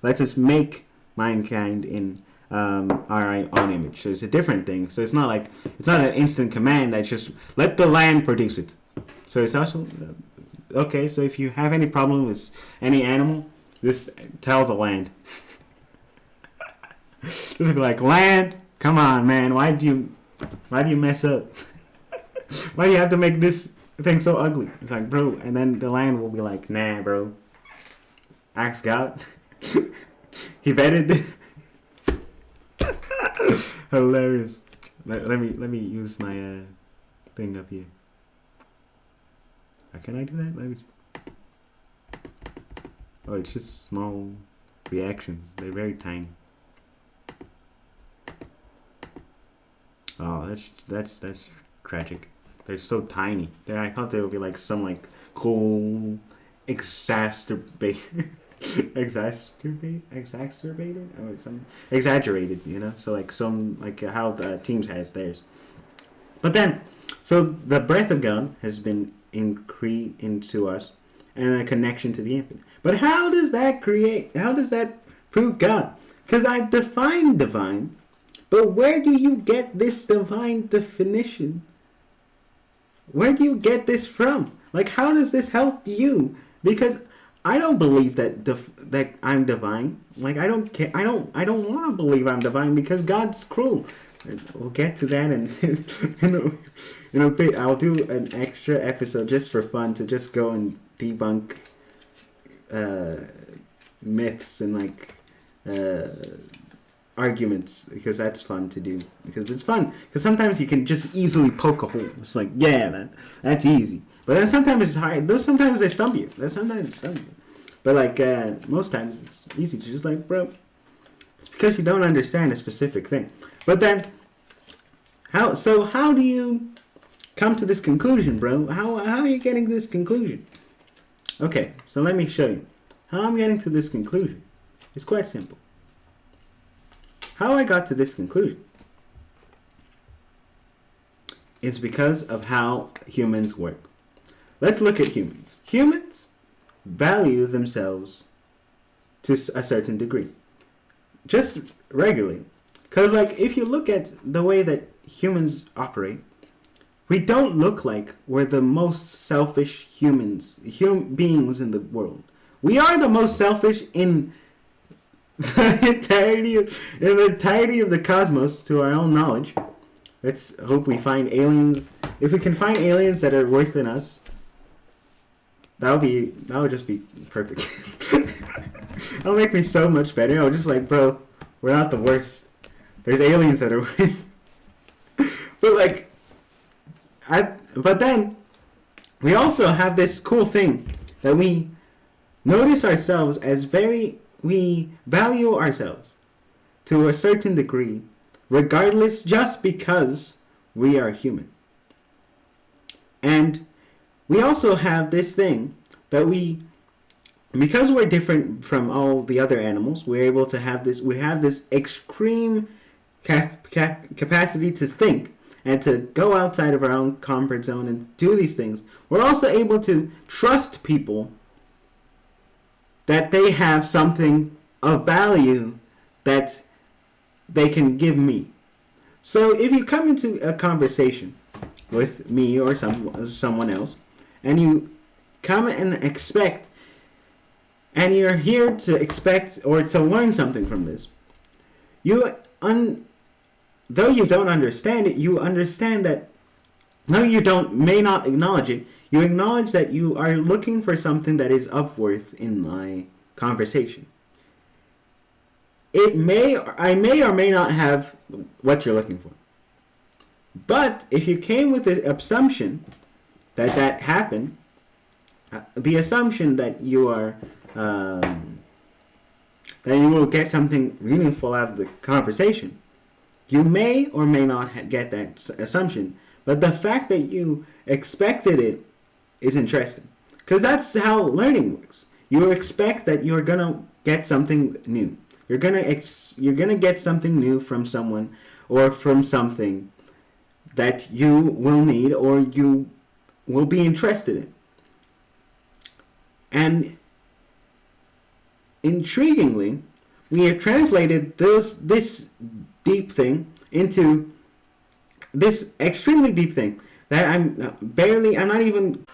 let us make mankind in our own image. So it's a different thing. So it's not an instant command that's just let the land produce it. So it's also okay. So if you have any problem with any animal, just tell the land. Just like, land, come on, man. Why do you mess up? Why do you have to make this thing so ugly? It's like, bro, and then the land will be like, nah, bro. Ask God. He vetted this. Hilarious. Let me use my thing up here. Can I do that? Let me see. Oh, it's just small reactions. They're very tiny. Oh, that's tragic. They're so tiny. I thought they would be like some like cool exacerbated or some exaggerated, you know. So like some like how the teams has theirs. But then, so the breath of God has been increased into us, and a connection to the infinite. But how does that prove God? Because I've defined divine. But where do you get this divine definition? Where do you get this from? Like, how does this help you? Because I don't believe that I'm divine. Like, I don't care. I don't want to believe I'm divine, because God's cruel. We'll get to that in a bit. I'll do an extra episode just for fun, to just go and debunk myths and like arguments, because that's fun to do. Because it's fun. Because sometimes you can just easily poke a hole. It's like, yeah, that's easy. But then sometimes it's hard. Sometimes they stump you. But like most times it's easy to just like, bro, it's because you don't understand a specific thing. But then, how do you come to this conclusion, bro? How are you getting this conclusion? Okay, so let me show you how I'm getting to this conclusion. It's quite simple. How I got to this conclusion is because of how humans work. Let's look at humans. Humans value themselves to a certain degree, just regularly. Because like, if you look at the way that humans operate, we don't look like we're the most selfish beings in the world. We are the most selfish in the entirety of the cosmos, to our own knowledge. Let's hope we find aliens. If we can find aliens that are worse than us, that would just be perfect. That'll make me so much better. I was just like, bro, we're not the worst. There's aliens that are worse. But then we also have this cool thing that we notice ourselves as we value ourselves to a certain degree, regardless, just because we are human. And we also have this thing that because we're different from all the other animals, we're able to have this. We have this extreme capacity to think and to go outside of our own comfort zone and do these things. We're also able to trust people that they have something of value that they can give me. So if you come into a conversation with me or someone else, and you come and expect, and you're here to expect or to learn something from this, though you don't understand it, you understand that, though you may not acknowledge it, you acknowledge that you are looking for something that is of worth in my conversation. I may or may not have what you're looking for. But if you came with the assumption that happened, the assumption that you are um, that you will get something meaningful out of the conversation. You may or may not get that assumption, but the fact that you expected it is interesting, because that's how learning works. You expect that you're gonna get something new. You're gonna get something new from someone or from something that you will need or you will be interested in. And intriguingly, we have translated this deep thing into this extremely deep thing that I'm not even.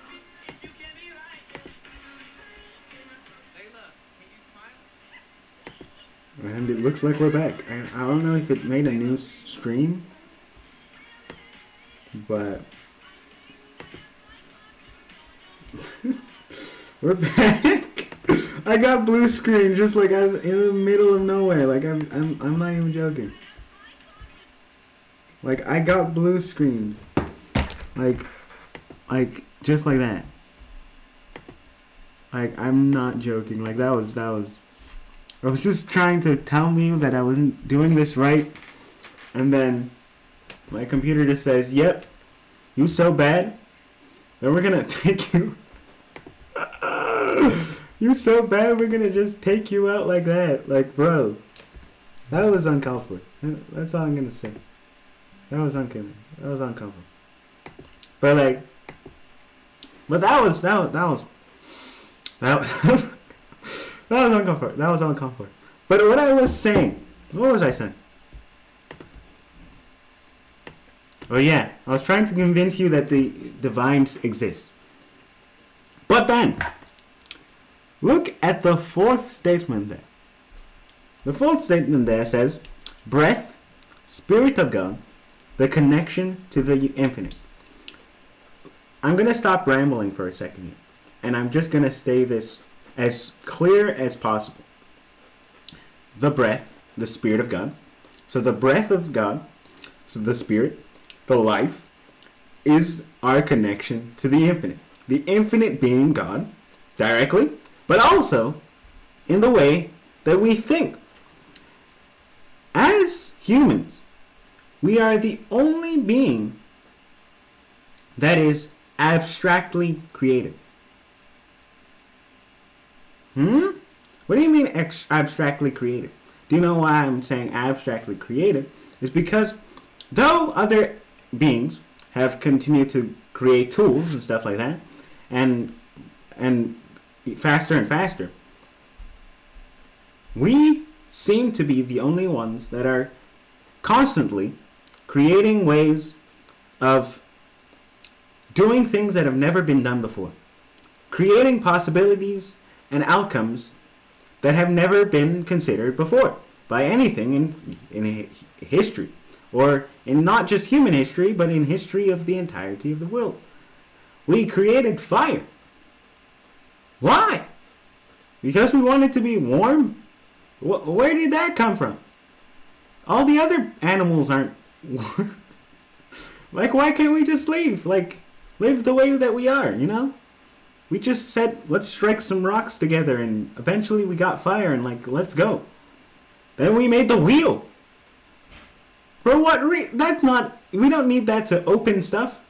And it looks like we're back. I don't know if it made a new stream, but we're back. I got blue screen just like I'm in the middle of nowhere. Like I'm not even joking. Like I got blue screen. Like just like that. Like I'm not joking. Like that was I was just trying to tell me that I wasn't doing this right, and then my computer just says, "Yep, you so bad that we're gonna take you." You so bad, we're gonna just take you out like that. Like, bro, that was uncalled for. That's all I'm gonna say. That was uncalled for. But like, that was uncalled for. That was uncalled for. But what was I saying? Oh yeah, I was trying to convince you that the divines exist. But then, look at the fourth statement there. The fourth statement there says, breath, Spirit of God, the connection to the infinite. I'm going to stop rambling for a second here, and I'm just going to say this as clear as possible. The breath, the Spirit of God. So the breath of God, so the Spirit, the life, is our connection to the infinite. The infinite being God, directly, but also in the way that we think. As humans, we are the only being that is abstractly created. What do you mean abstractly created? Do you know why I'm saying abstractly created? It's because though other beings have continued to create tools and stuff like that, and faster and faster, we seem to be the only ones that are constantly creating ways of doing things that have never been done before, creating possibilities and outcomes that have never been considered before by anything in history, or in not just human history, but in history of the entirety of the world. We created fire. Why? Because we wanted to be warm? Where did that come from? All the other animals aren't warm. Like, why can't we just leave? Like, live the way that we are, you know? We just said, let's strike some rocks together, and eventually we got fire, and like, let's go. Then we made the wheel. For what that's not, we don't need that to open stuff.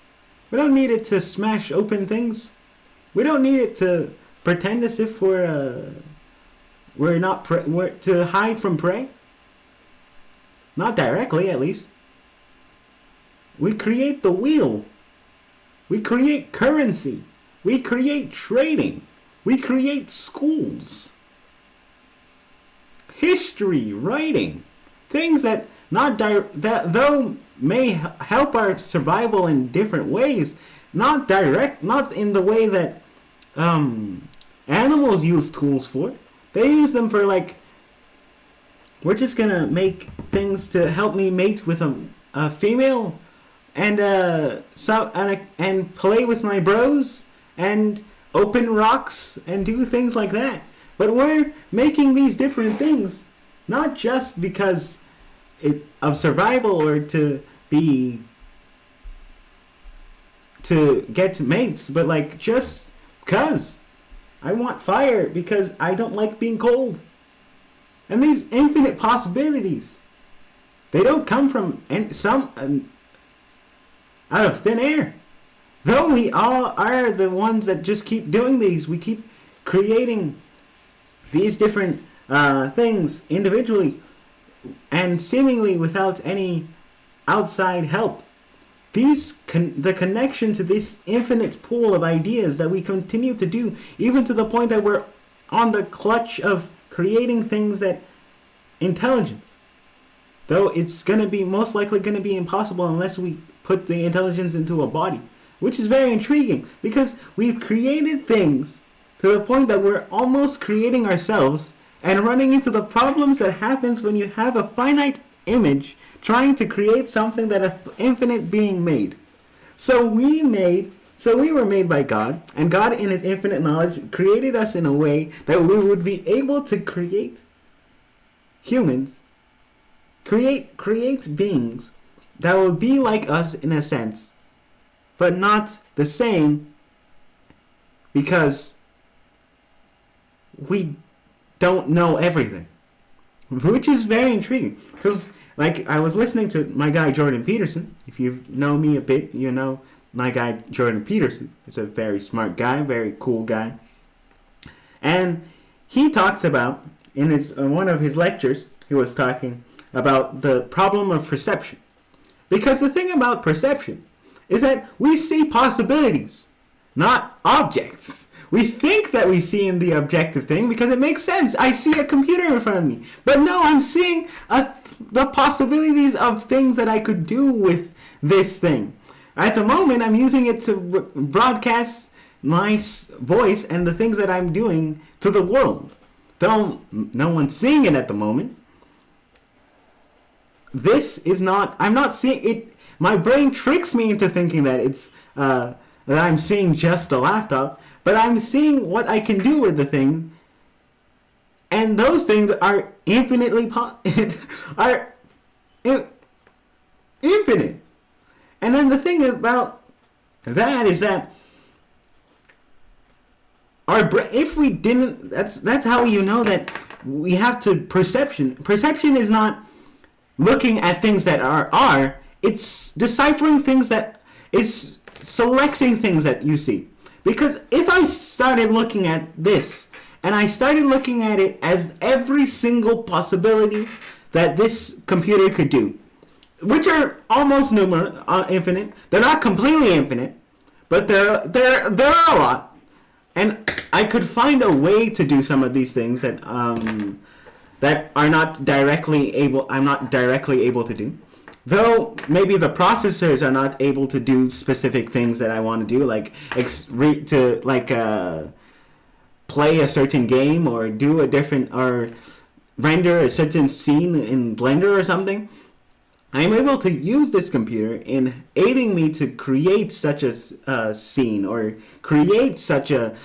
We don't need it to smash open things. We don't need it to pretend as if we're to hide from prey. Not directly, at least. We create the wheel. We create currency. We create trading. We create schools. History, writing. Things that that though may help our survival in different ways, not in the way that animals use tools for. They use them for, like, we're just gonna make things to help me mate with a female, and play with my bros, and open rocks and do things like that. But we're making these different things not just because of survival or to get mates, but like just because. I want fire because I don't like being cold. And these infinite possibilities, they don't come from out of thin air. Though we all are the ones that just keep doing these, we keep creating these different things individually and seemingly without any outside help. The connection to this infinite pool of ideas that we continue to do, even to the point that we're on the clutch of creating things that intelligence. Though it's going to be most likely going to be impossible unless we put the intelligence into a body, which is very intriguing because we've created things to the point that we're almost creating ourselves and running into the problems that happens when you have a finite image trying to create something that an infinite being made. So we were made by God, and God in his infinite knowledge created us in a way that we would be able to create humans, create beings that will be like us in a sense, but not the same, because we don't know everything, which is very intriguing. Because like I was listening to my guy Jordan Peterson. If you know me a bit, you know my guy Jordan Peterson. He's a very smart guy, very cool guy, and he talks about in one of his lectures. He was talking about the problem of perception, because the thing about perception is that we see possibilities, not objects. We think that we see in the objective thing because it makes sense. I see a computer in front of me. But no, I'm seeing the possibilities of things that I could do with this thing. At the moment, I'm using it to broadcast my voice and the things that I'm doing to the world. Though no one's seeing it at the moment. I'm not seeing it. My brain tricks me into thinking that that I'm seeing just the laptop. But I'm seeing what I can do with the thing, and those things are infinitely infinite. And then the thing about that is that if we didn't, that's how you know that we have to perception. Perception is not looking at things that are. It's deciphering things that is selecting things that you see. Because if I started looking at this, and I started looking at it as every single possibility that this computer could do, which are almost infinite, they're not completely infinite, but there are a lot, and I could find a way to do some of these things that that I'm not directly able to do. Though maybe the processors are not able to do specific things that I want to do, like play a certain game or do a different or render a certain scene in Blender or something. I'm able to use this computer in aiding me to create such a scene or play such a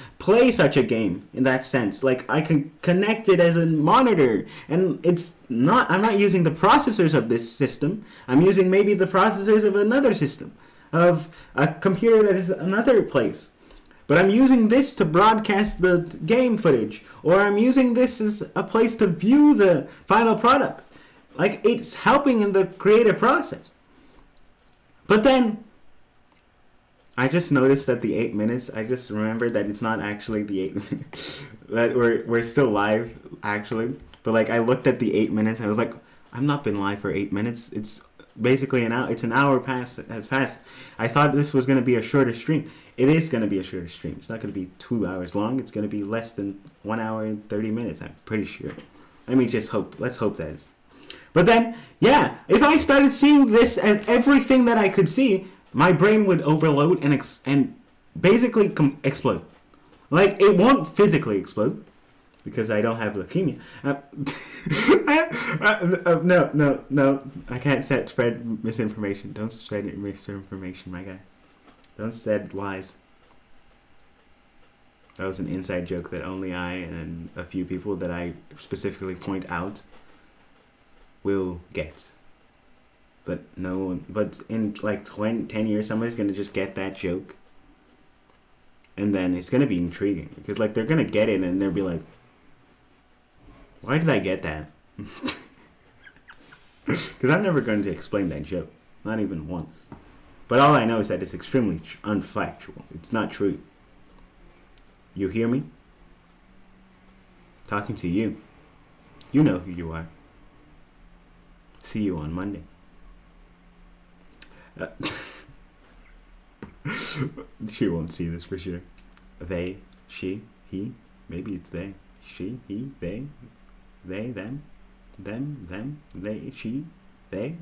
game in that sense. Like I can connect it as a monitor, and I'm not using the processors of this system. I'm using maybe the processors of another system, of a computer that is another place. But I'm using this to broadcast the game footage, or I'm using this as a place to view the final product. Like, it's helping in the creative process. But then, I just noticed that the 8 minutes, I just remembered that it's not actually the 8 minutes. That we're still live, actually. But, like, I looked at the 8 minutes, and I was like, I've not been live for 8 minutes. It's basically an hour. It's an hour has passed. I thought this was going to be a shorter stream. It is going to be a shorter stream. It's not going to be 2 hours long. It's going to be less than 1 hour and 30 minutes, I'm pretty sure. Let's hope that is. But then, yeah, if I started seeing this as everything that I could see, my brain would overload and basically explode. Like, it won't physically explode, because I don't have leukemia. No, I can't spread misinformation. Don't spread misinformation, my guy. Don't spread lies. That was an inside joke that only I and a few people that I specifically point out will get. But no one, but in like 10 years, somebody's going to just get that joke. And then it's gonna be intriguing because like they're gonna get it and they'll be like, why did I get that? Because I'm never going to explain that joke, not even once. But all I know is that it's extremely unfactual. It's not true. You hear me? Talking to you. You know who you are. See you on Monday. She won't see this for sure. They, she, he. Maybe it's they. She, he, they, them, they, she, they,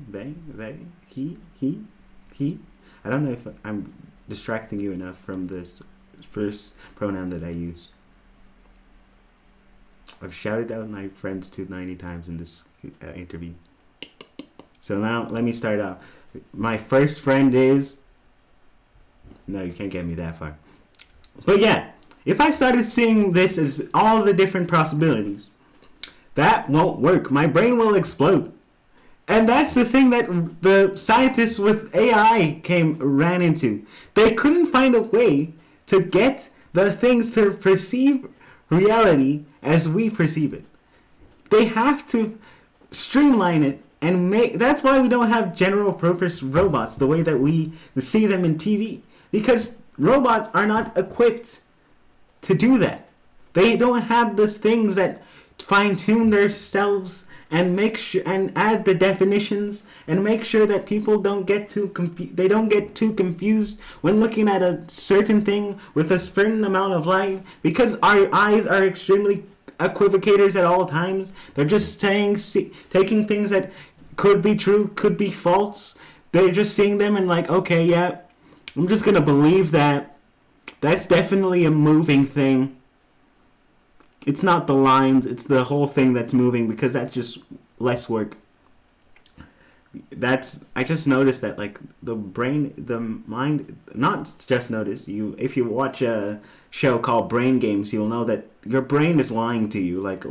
he. I don't know if I'm distracting you enough from this first pronoun that I use. I've shouted out my friends too 90 times in this interview. So now let me start out. My first friend is... No, you can't get me that far. But yeah, if I started seeing this as all the different possibilities, that won't work. My brain will explode. And that's the thing that the scientists with AI ran into. They couldn't find a way to get the things to perceive reality as we perceive it. They have to streamline it and make... That's why we don't have general purpose robots the way that we see them in TV. Because robots are not equipped to do that. They don't have those things that fine-tune themselves and make sure and add the definitions and make sure that people don't get too confused when looking at a certain thing with a certain amount of light, because our eyes are extremely equivocators at all times. They're just taking things that could be true, could be false. They're just seeing them and like, okay, yeah, I'm just gonna believe that. That's definitely a moving thing. It's not the lines, it's the whole thing that's moving, because that's just less work. I just noticed that like the brain, the mind, not just notice, if you watch a show called Brain Games, you'll know that your brain is lying to you. Like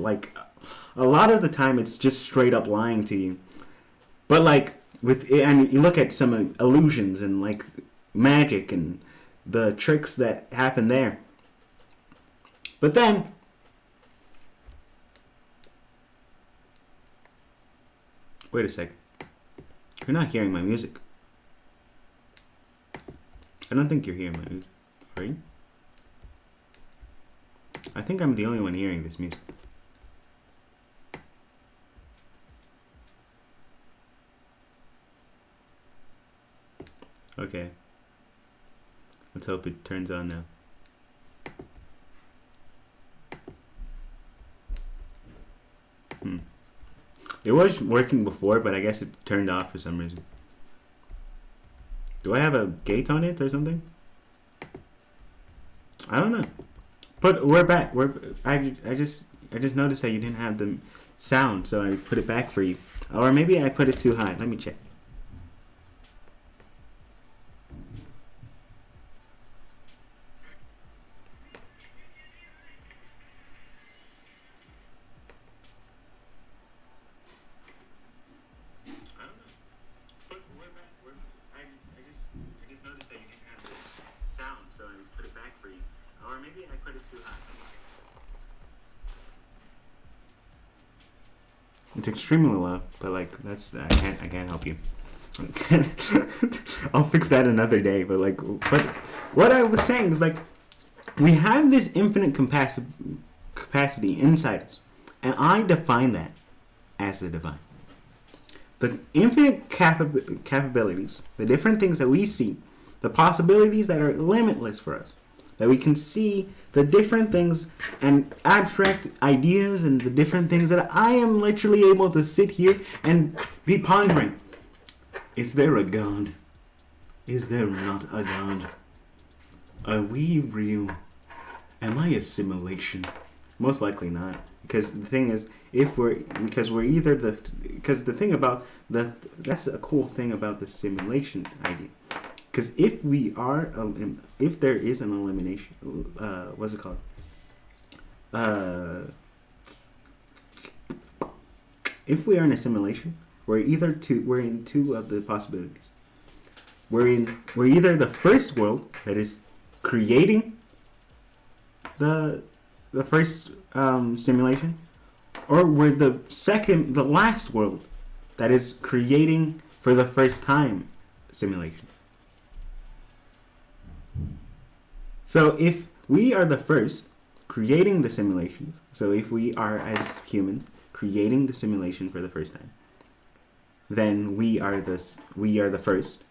a lot of the time it's just straight up lying to you. But like and you look at some illusions and like magic and the tricks that happen there. But then wait a second. You're not hearing my music. I don't think you're hearing my music. Are you? I think I'm the only one hearing this music. Okay. Let's hope it turns on now. It was working before, but I guess it turned off for some reason. Do I have a gate on it or something? I don't know. But we're back. I just noticed that you didn't have the sound, so I put it back for you. Or maybe I put it too high. Let me check. It's extremely low, but like I can't help you. I'll fix that another day. But what I was saying is like we have this infinite capacity inside us, and I define that as the divine. The infinite capabilities, the different things that we see, the possibilities that are limitless for us, that we can see the different things and abstract ideas and the different things that I am literally able to sit here and be pondering. Is there a God? Is there not a God? Are we real? Am I a simulation? Most likely not. Because the thing is, that's a cool thing about the simulation idea. Because if there is an elimination, what's it called? If we are in a simulation, we're in two of the possibilities. We're either the first world that is creating the first simulation, or we're the last world that is creating for the first time simulation. So if we are the first creating the simulations, so if we are as humans creating the simulation for the first time, then we are the first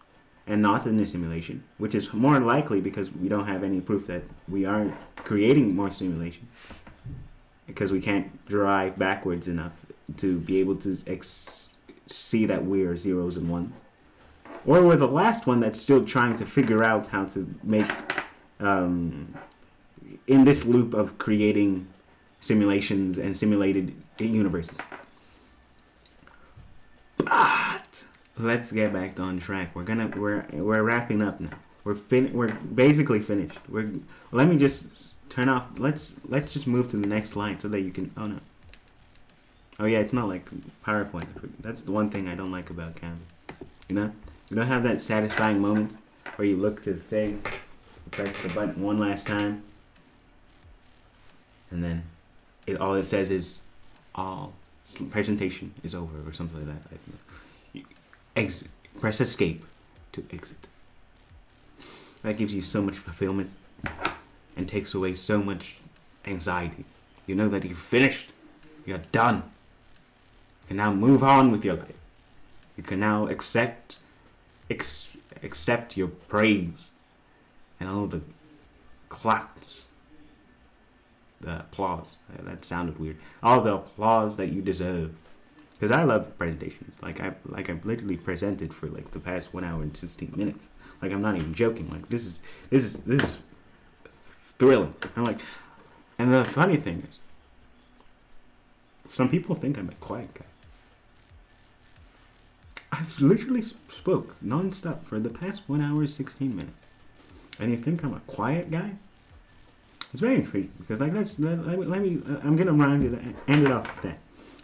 and not in the simulation, which is more likely because we don't have any proof that we are creating more simulation, because we can't drive backwards enough to be able to see that we are zeros and ones. Or we're the last one that's still trying to figure out how to make in this loop of creating simulations and simulated universes. But let's get back on track. We're wrapping up now. We're basically finished. Let me just turn off. Let's just move to the next slide so that you can. Oh no. Oh yeah, it's not like PowerPoint. That's the one thing I don't like about Canva. You don't have that satisfying moment where you look to the thing, press the button one last time, and then all it says is all presentation is over or something like that. Exit. Press escape to exit. That gives you so much fulfillment and takes away so much anxiety. You know that you're finished. You're done. You can now move on with your life. You can now accept your praise and all the claps, the applause. That sounded weird. All the applause that you deserve. Because I love presentations. Like I've literally presented for like the past 1 hour and 16 minutes. Like I'm not even joking. Like this is thrilling. I'm like, and the funny thing is, some people think I'm a quiet guy. I've literally spoke non-stop for the past 1 hour and 16 minutes. And you think I'm a quiet guy? It's very intriguing because like I'm gonna end it off with that.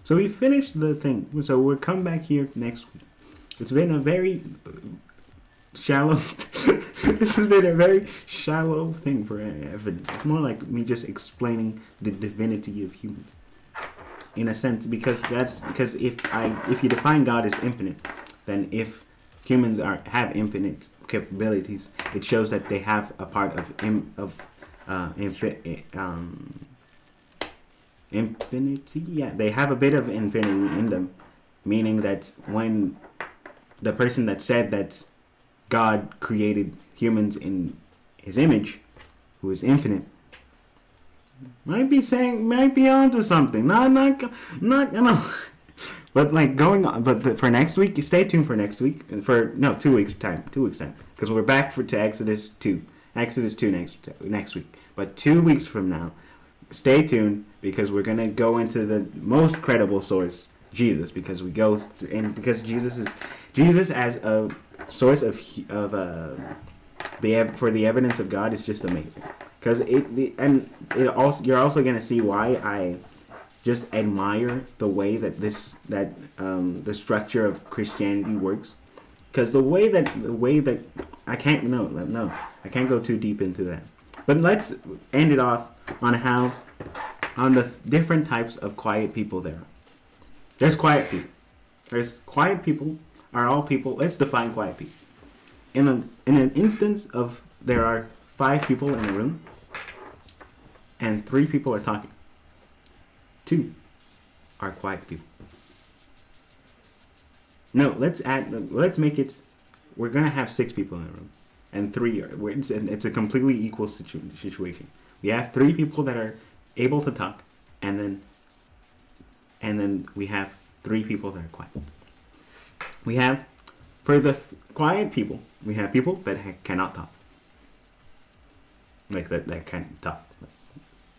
So we finished the thing. So we'll come back here next week. It's been a very shallow. This has been a very shallow thing for evidence. It's more like me just explaining the divinity of humans, in a sense, because if you define God as infinite, then if humans have infinite capabilities, it shows that they have a part of infinity. Yeah, they have a bit of infinity in them, meaning that when the person that said that God created humans in his image, who is infinite, might be onto something. Not gonna. But like going on. But for next week, stay tuned for next week. For 2 weeks time. 2 weeks time, because we're back to Exodus 2. Exodus 2 next week. But 2 weeks from now, stay tuned, because we're gonna go into the most credible source, Jesus, because because Jesus as a source of for the evidence of God is just amazing. Because you're also gonna see why I just admire the way that the structure of Christianity works. Because the way that I can't go too deep into that. But let's end it off on the different types of quiet people there are. There's quiet people. There's quiet people are all people. Let's define quiet people. In an instance of there are 5 people in a room and 3 people are talking. 2 are quiet people. No, let's make it. We're gonna have 6 people in a room, and 3 are. It's a completely equal situation. We have 3 people that are able to talk, and then we have 3 people that are quiet. We have, for the quiet people, we have people that cannot talk. Like that can't talk.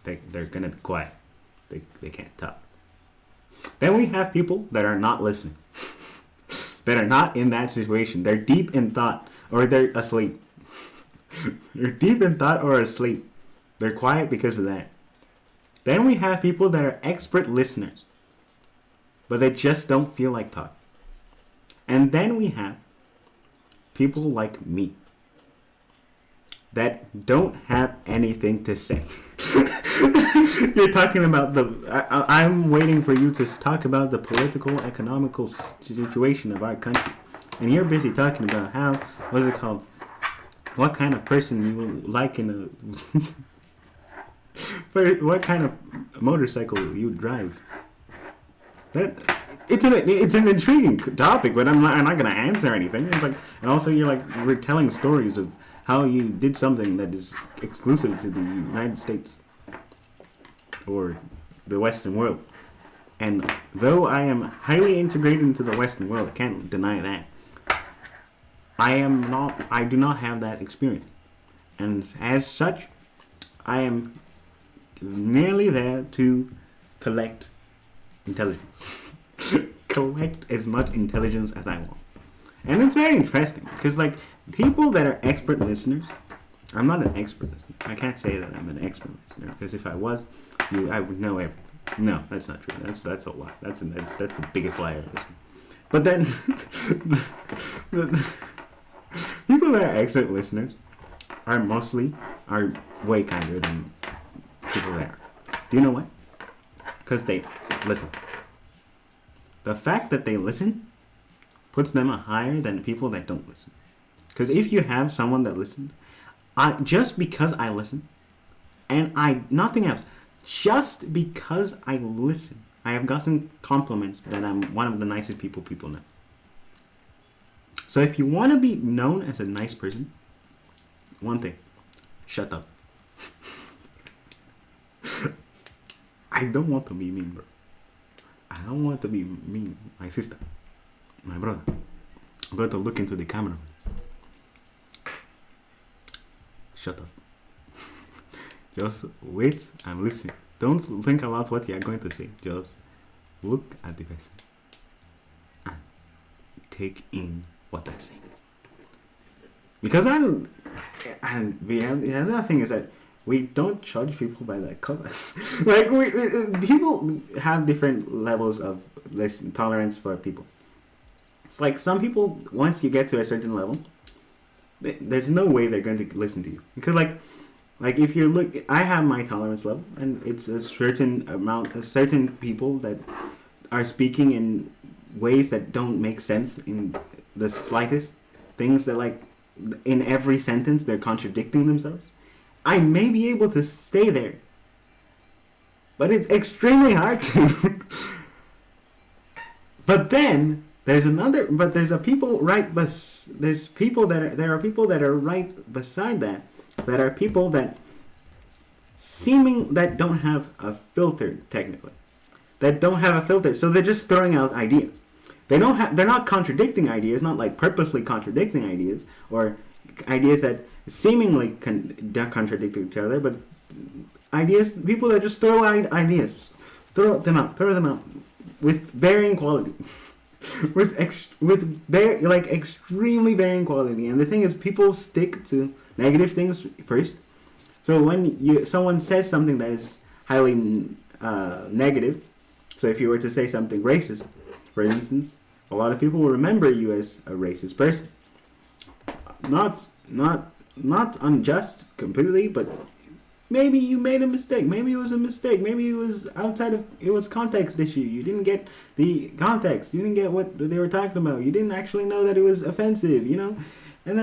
They're gonna be quiet. They can't talk. Then we have people that are not listening. That are not in that situation. They're deep in thought, or they're asleep. They're deep in thought or asleep. They're quiet because of that. Then we have people that are expert listeners, but they just don't feel like talking. And then we have people like me. that don't have anything to say. You're talking about I'm waiting for you to talk about the political, economical situation of our country. And you're busy talking about what's it called? What kind of person you like in a... what kind of motorcycle you drive. It's an intriguing topic, but I'm not gonna answer anything. It's like, and also you're like retelling stories of how you did something that is exclusive to the United States or the Western world. And though I am highly integrated into the Western world, I can't deny that. I do not have that experience. And as such, I am merely there to collect intelligence. Collect as much intelligence as I want. And it's very interesting because, like, people that are expert listeners, I'm not an expert listener. I can't say that I'm an expert listener because if I was, I would know everything. No, that's not true. That's a lie. That's the biggest lie I've ever seen. But then, the people that are expert listeners are way kinder than people that are. Do you know why? Because they listen. The fact that they listen puts them higher than people that don't listen. Because if you have someone that listens, just because I listen, and nothing else, just because I listen, I have gotten compliments that I'm one of the nicest people know. So if you want to be known as a nice person, one thing, shut up. I don't want to be mean, bro. I don't want to be mean. My sister, my brother. I'm going to look into the camera. Shut up. Just wait and listen. Don't think about what you're going to say. Just look at the person and take in what they're saying. Because the other thing is that we don't judge people by their colors. Like people have different levels of tolerance for people. It's like some people, once you get to a certain level, there's no way they're going to listen to you because like if you look, I have my tolerance level, and it's a certain people that are speaking in ways that don't make sense in the slightest. Things that, like, in every sentence they're contradicting themselves. I may be able to stay there, but it's extremely hard to. But then there are people right beside that are people that don't have a filter, technically. That don't have a filter, so they're just throwing out ideas. They're not contradicting ideas, not like purposely contradicting ideas, or ideas that seemingly contradict each other, but people that just throw out ideas, just throw them out with varying quality. Extremely varying quality. And the thing is, people stick to negative things first. So when someone says something that is highly negative, so if you were to say something racist, for instance, a lot of people will remember you as a racist person. Not unjust completely, but maybe you made a mistake. Maybe it was a mistake. Maybe it was it was context issue. You didn't get the context. You didn't get what they were talking about. You didn't actually know that it was offensive, And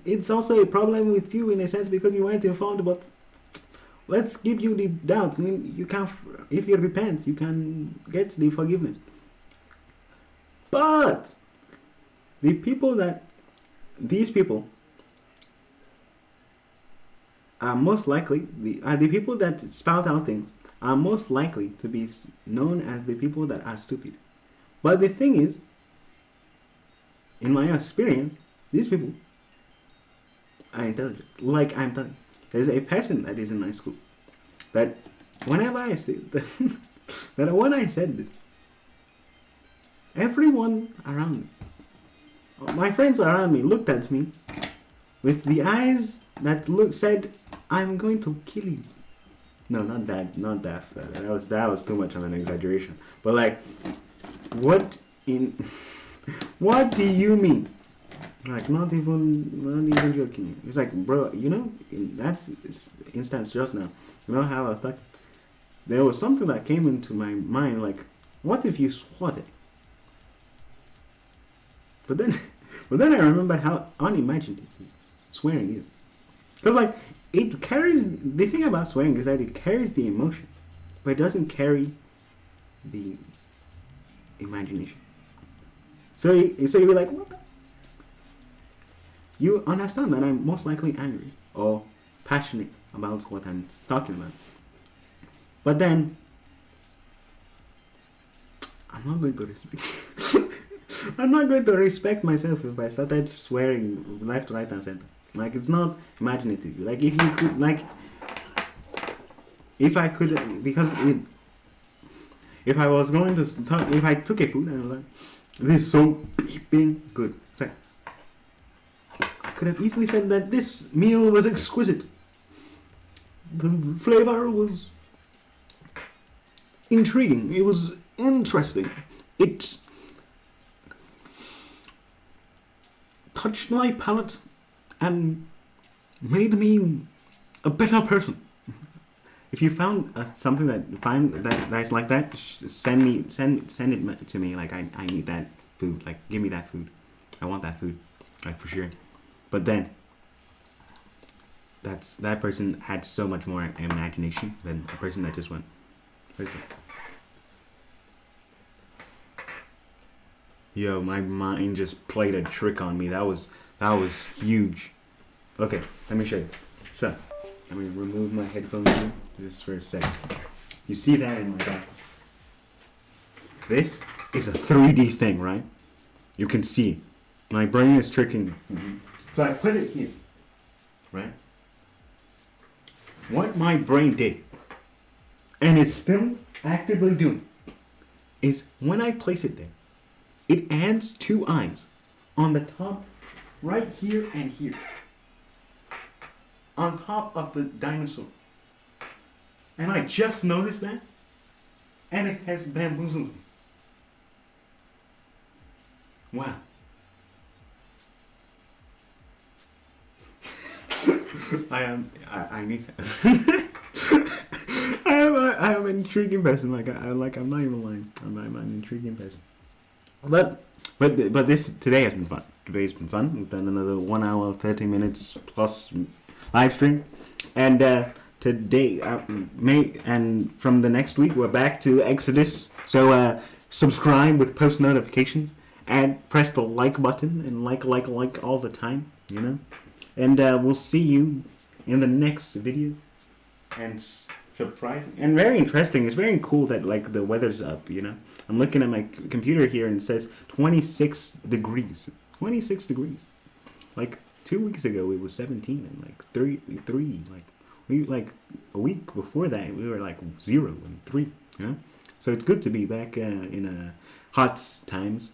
it's also a problem with you in a sense because you weren't informed, but let's give you the doubt. I mean, you can, if you repent, you can get the forgiveness. But these people are most likely, the people that spout out things are most likely to be known as the people that are stupid. But the thing is, in my experience, these people are intelligent. Like I'm telling you, there's a person that is in my school that whenever I say that when I said this, everyone around me, my friends around me, looked at me with the eyes that said, "I'm going to kill you." No, not that. That was too much of an exaggeration. But like, what do you mean? Like not even joking. It's like, bro, that's instance just now. You know how I was talking? There was something that came into my mind, like, what if you swat it? But then, but then I remembered how unimaginative swearing is. Because like it carries the thing about swearing is that it carries the emotion, but it doesn't carry the imagination. So you'll be like, what? You understand that I'm most likely angry or passionate about what I'm talking about. But then, I'm not going to respect. I'm not going to respect myself if I started swearing left, right, and center. Like, it's not imaginative. Like, if you could, like, if I could, because if I was going to talk, if I took a food and I was like, this is so beeping good. It's like, I could have easily said that this meal was exquisite. The flavor was intriguing. It was interesting. It touched my palate and made me a better person. If you found something that's like that, send it to me. Like I need that food. Like give me that food. I want that food, like for sure. But then that person had so much more imagination than a person that just went. Yo, my mind just played a trick on me. That was huge. Okay, let me show you. So, let me remove my headphones here just for a second. You see that in my back? This is a 3D thing, right? You can see it. My brain is tricking me. So I put it here, right? What my brain did, and is still actively doing, is when I place it there, it adds two eyes on the top, right here and here, on top of the dinosaur. And I just noticed that, and it has bamboozled me. Wow. I need I am an intriguing person. I'm not even lying. I'm an intriguing person. But this today has been fun. Today's been fun. We've done another 1 hour 30 minutes plus live stream, and today and from the next week we're back to Exodus. So subscribe with post notifications and press the like button and like all the time. And we'll see you in the next video. And surprising and very interesting. It's very cool that like the weather's up. I'm looking at my computer here and it says 26 degrees. 26 degrees. Like 2 weeks ago it was 17 and like three. Like a week before that we were like 0 and 3. So it's good to be back in hot times.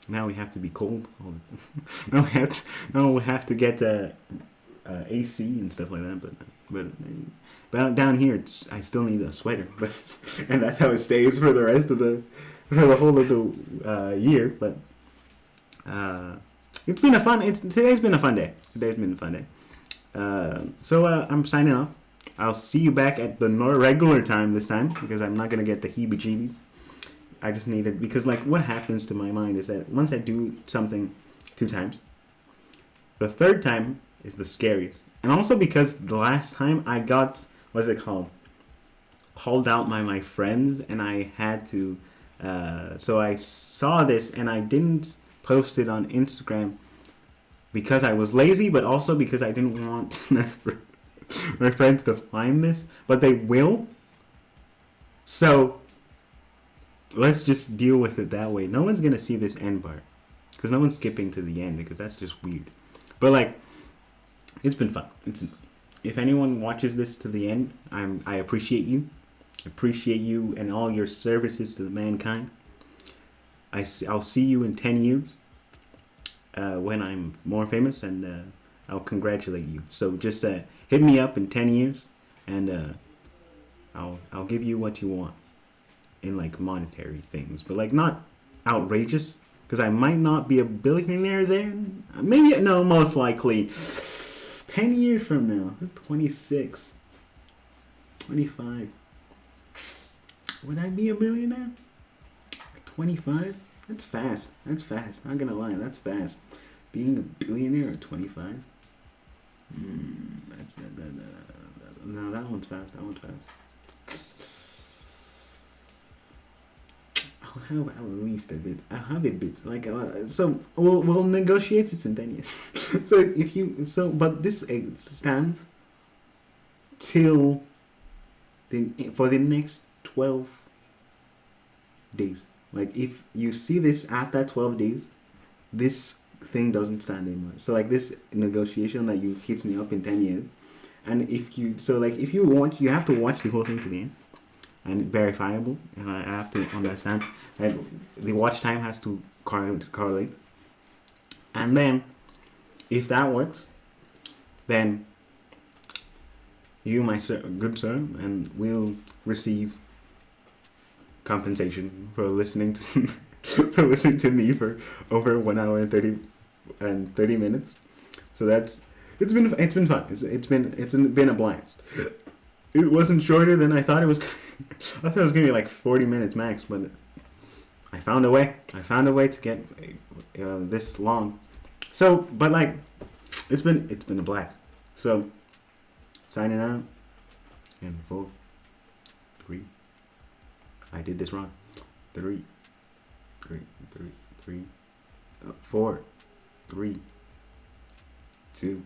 Now we have to be cold. Now we have to get AC and stuff like that. But down here, I still need a sweater. And that's how it stays for the rest of the whole of the year. But it's been today's been a fun day. So I'm signing off. I'll see you back at the regular time this time because I'm not gonna get the heebie-jeebies. I just need it because like what happens to my mind is that once I do something 2 times, the third time is the scariest. And also because the last time I got, what's it called? Called out by my friends and I had to, so I saw this and I didn't post it on Instagram because I was lazy, but also because I didn't want my friends to find this, but they will. So let's just deal with it that way. No one's gonna see this end part because no one's skipping to the end because that's just weird. But like, it's been fun. If anyone watches this to the end, I appreciate you. Appreciate you and all your services to mankind. I'll see you in 10 years when I'm more famous, and I'll congratulate you. So just hit me up in 10 years, and I'll give you what you want in like monetary things, but like not outrageous, because I might not be a billionaire then. Maybe, no, most likely 10 years from now. That's 26, 25. Would I be a billionaire? 25? That's fast. That's fast. Not gonna lie, that's fast. Being a billionaire at 25? That's no, that one's fast. That one's fast. I'll have at least a bit. I'll have a bit. Like so, we'll negotiate it in 10 years. So if you but this stands till for the next 12 days. Like if you see this after 12 days, this thing doesn't stand anymore. So like this negotiation that you hit me up in 10 years, and if you if you watch, you have to watch the whole thing to the end, and verifiable. And I have to understand that the watch time has to correlate. And then if that works, then you, my good sir, and will receive compensation for listening to for listening to me for over 1 hour and 30 minutes. So that's it's been fun. It's been a blast. It wasn't shorter than I thought it was. I thought it was gonna be like 40 minutes max, but I found a way. I found a way to get this long. So, but like, it's been a blast. So, signing out in 4, 3. I did this wrong. 3, 4, 3, 2.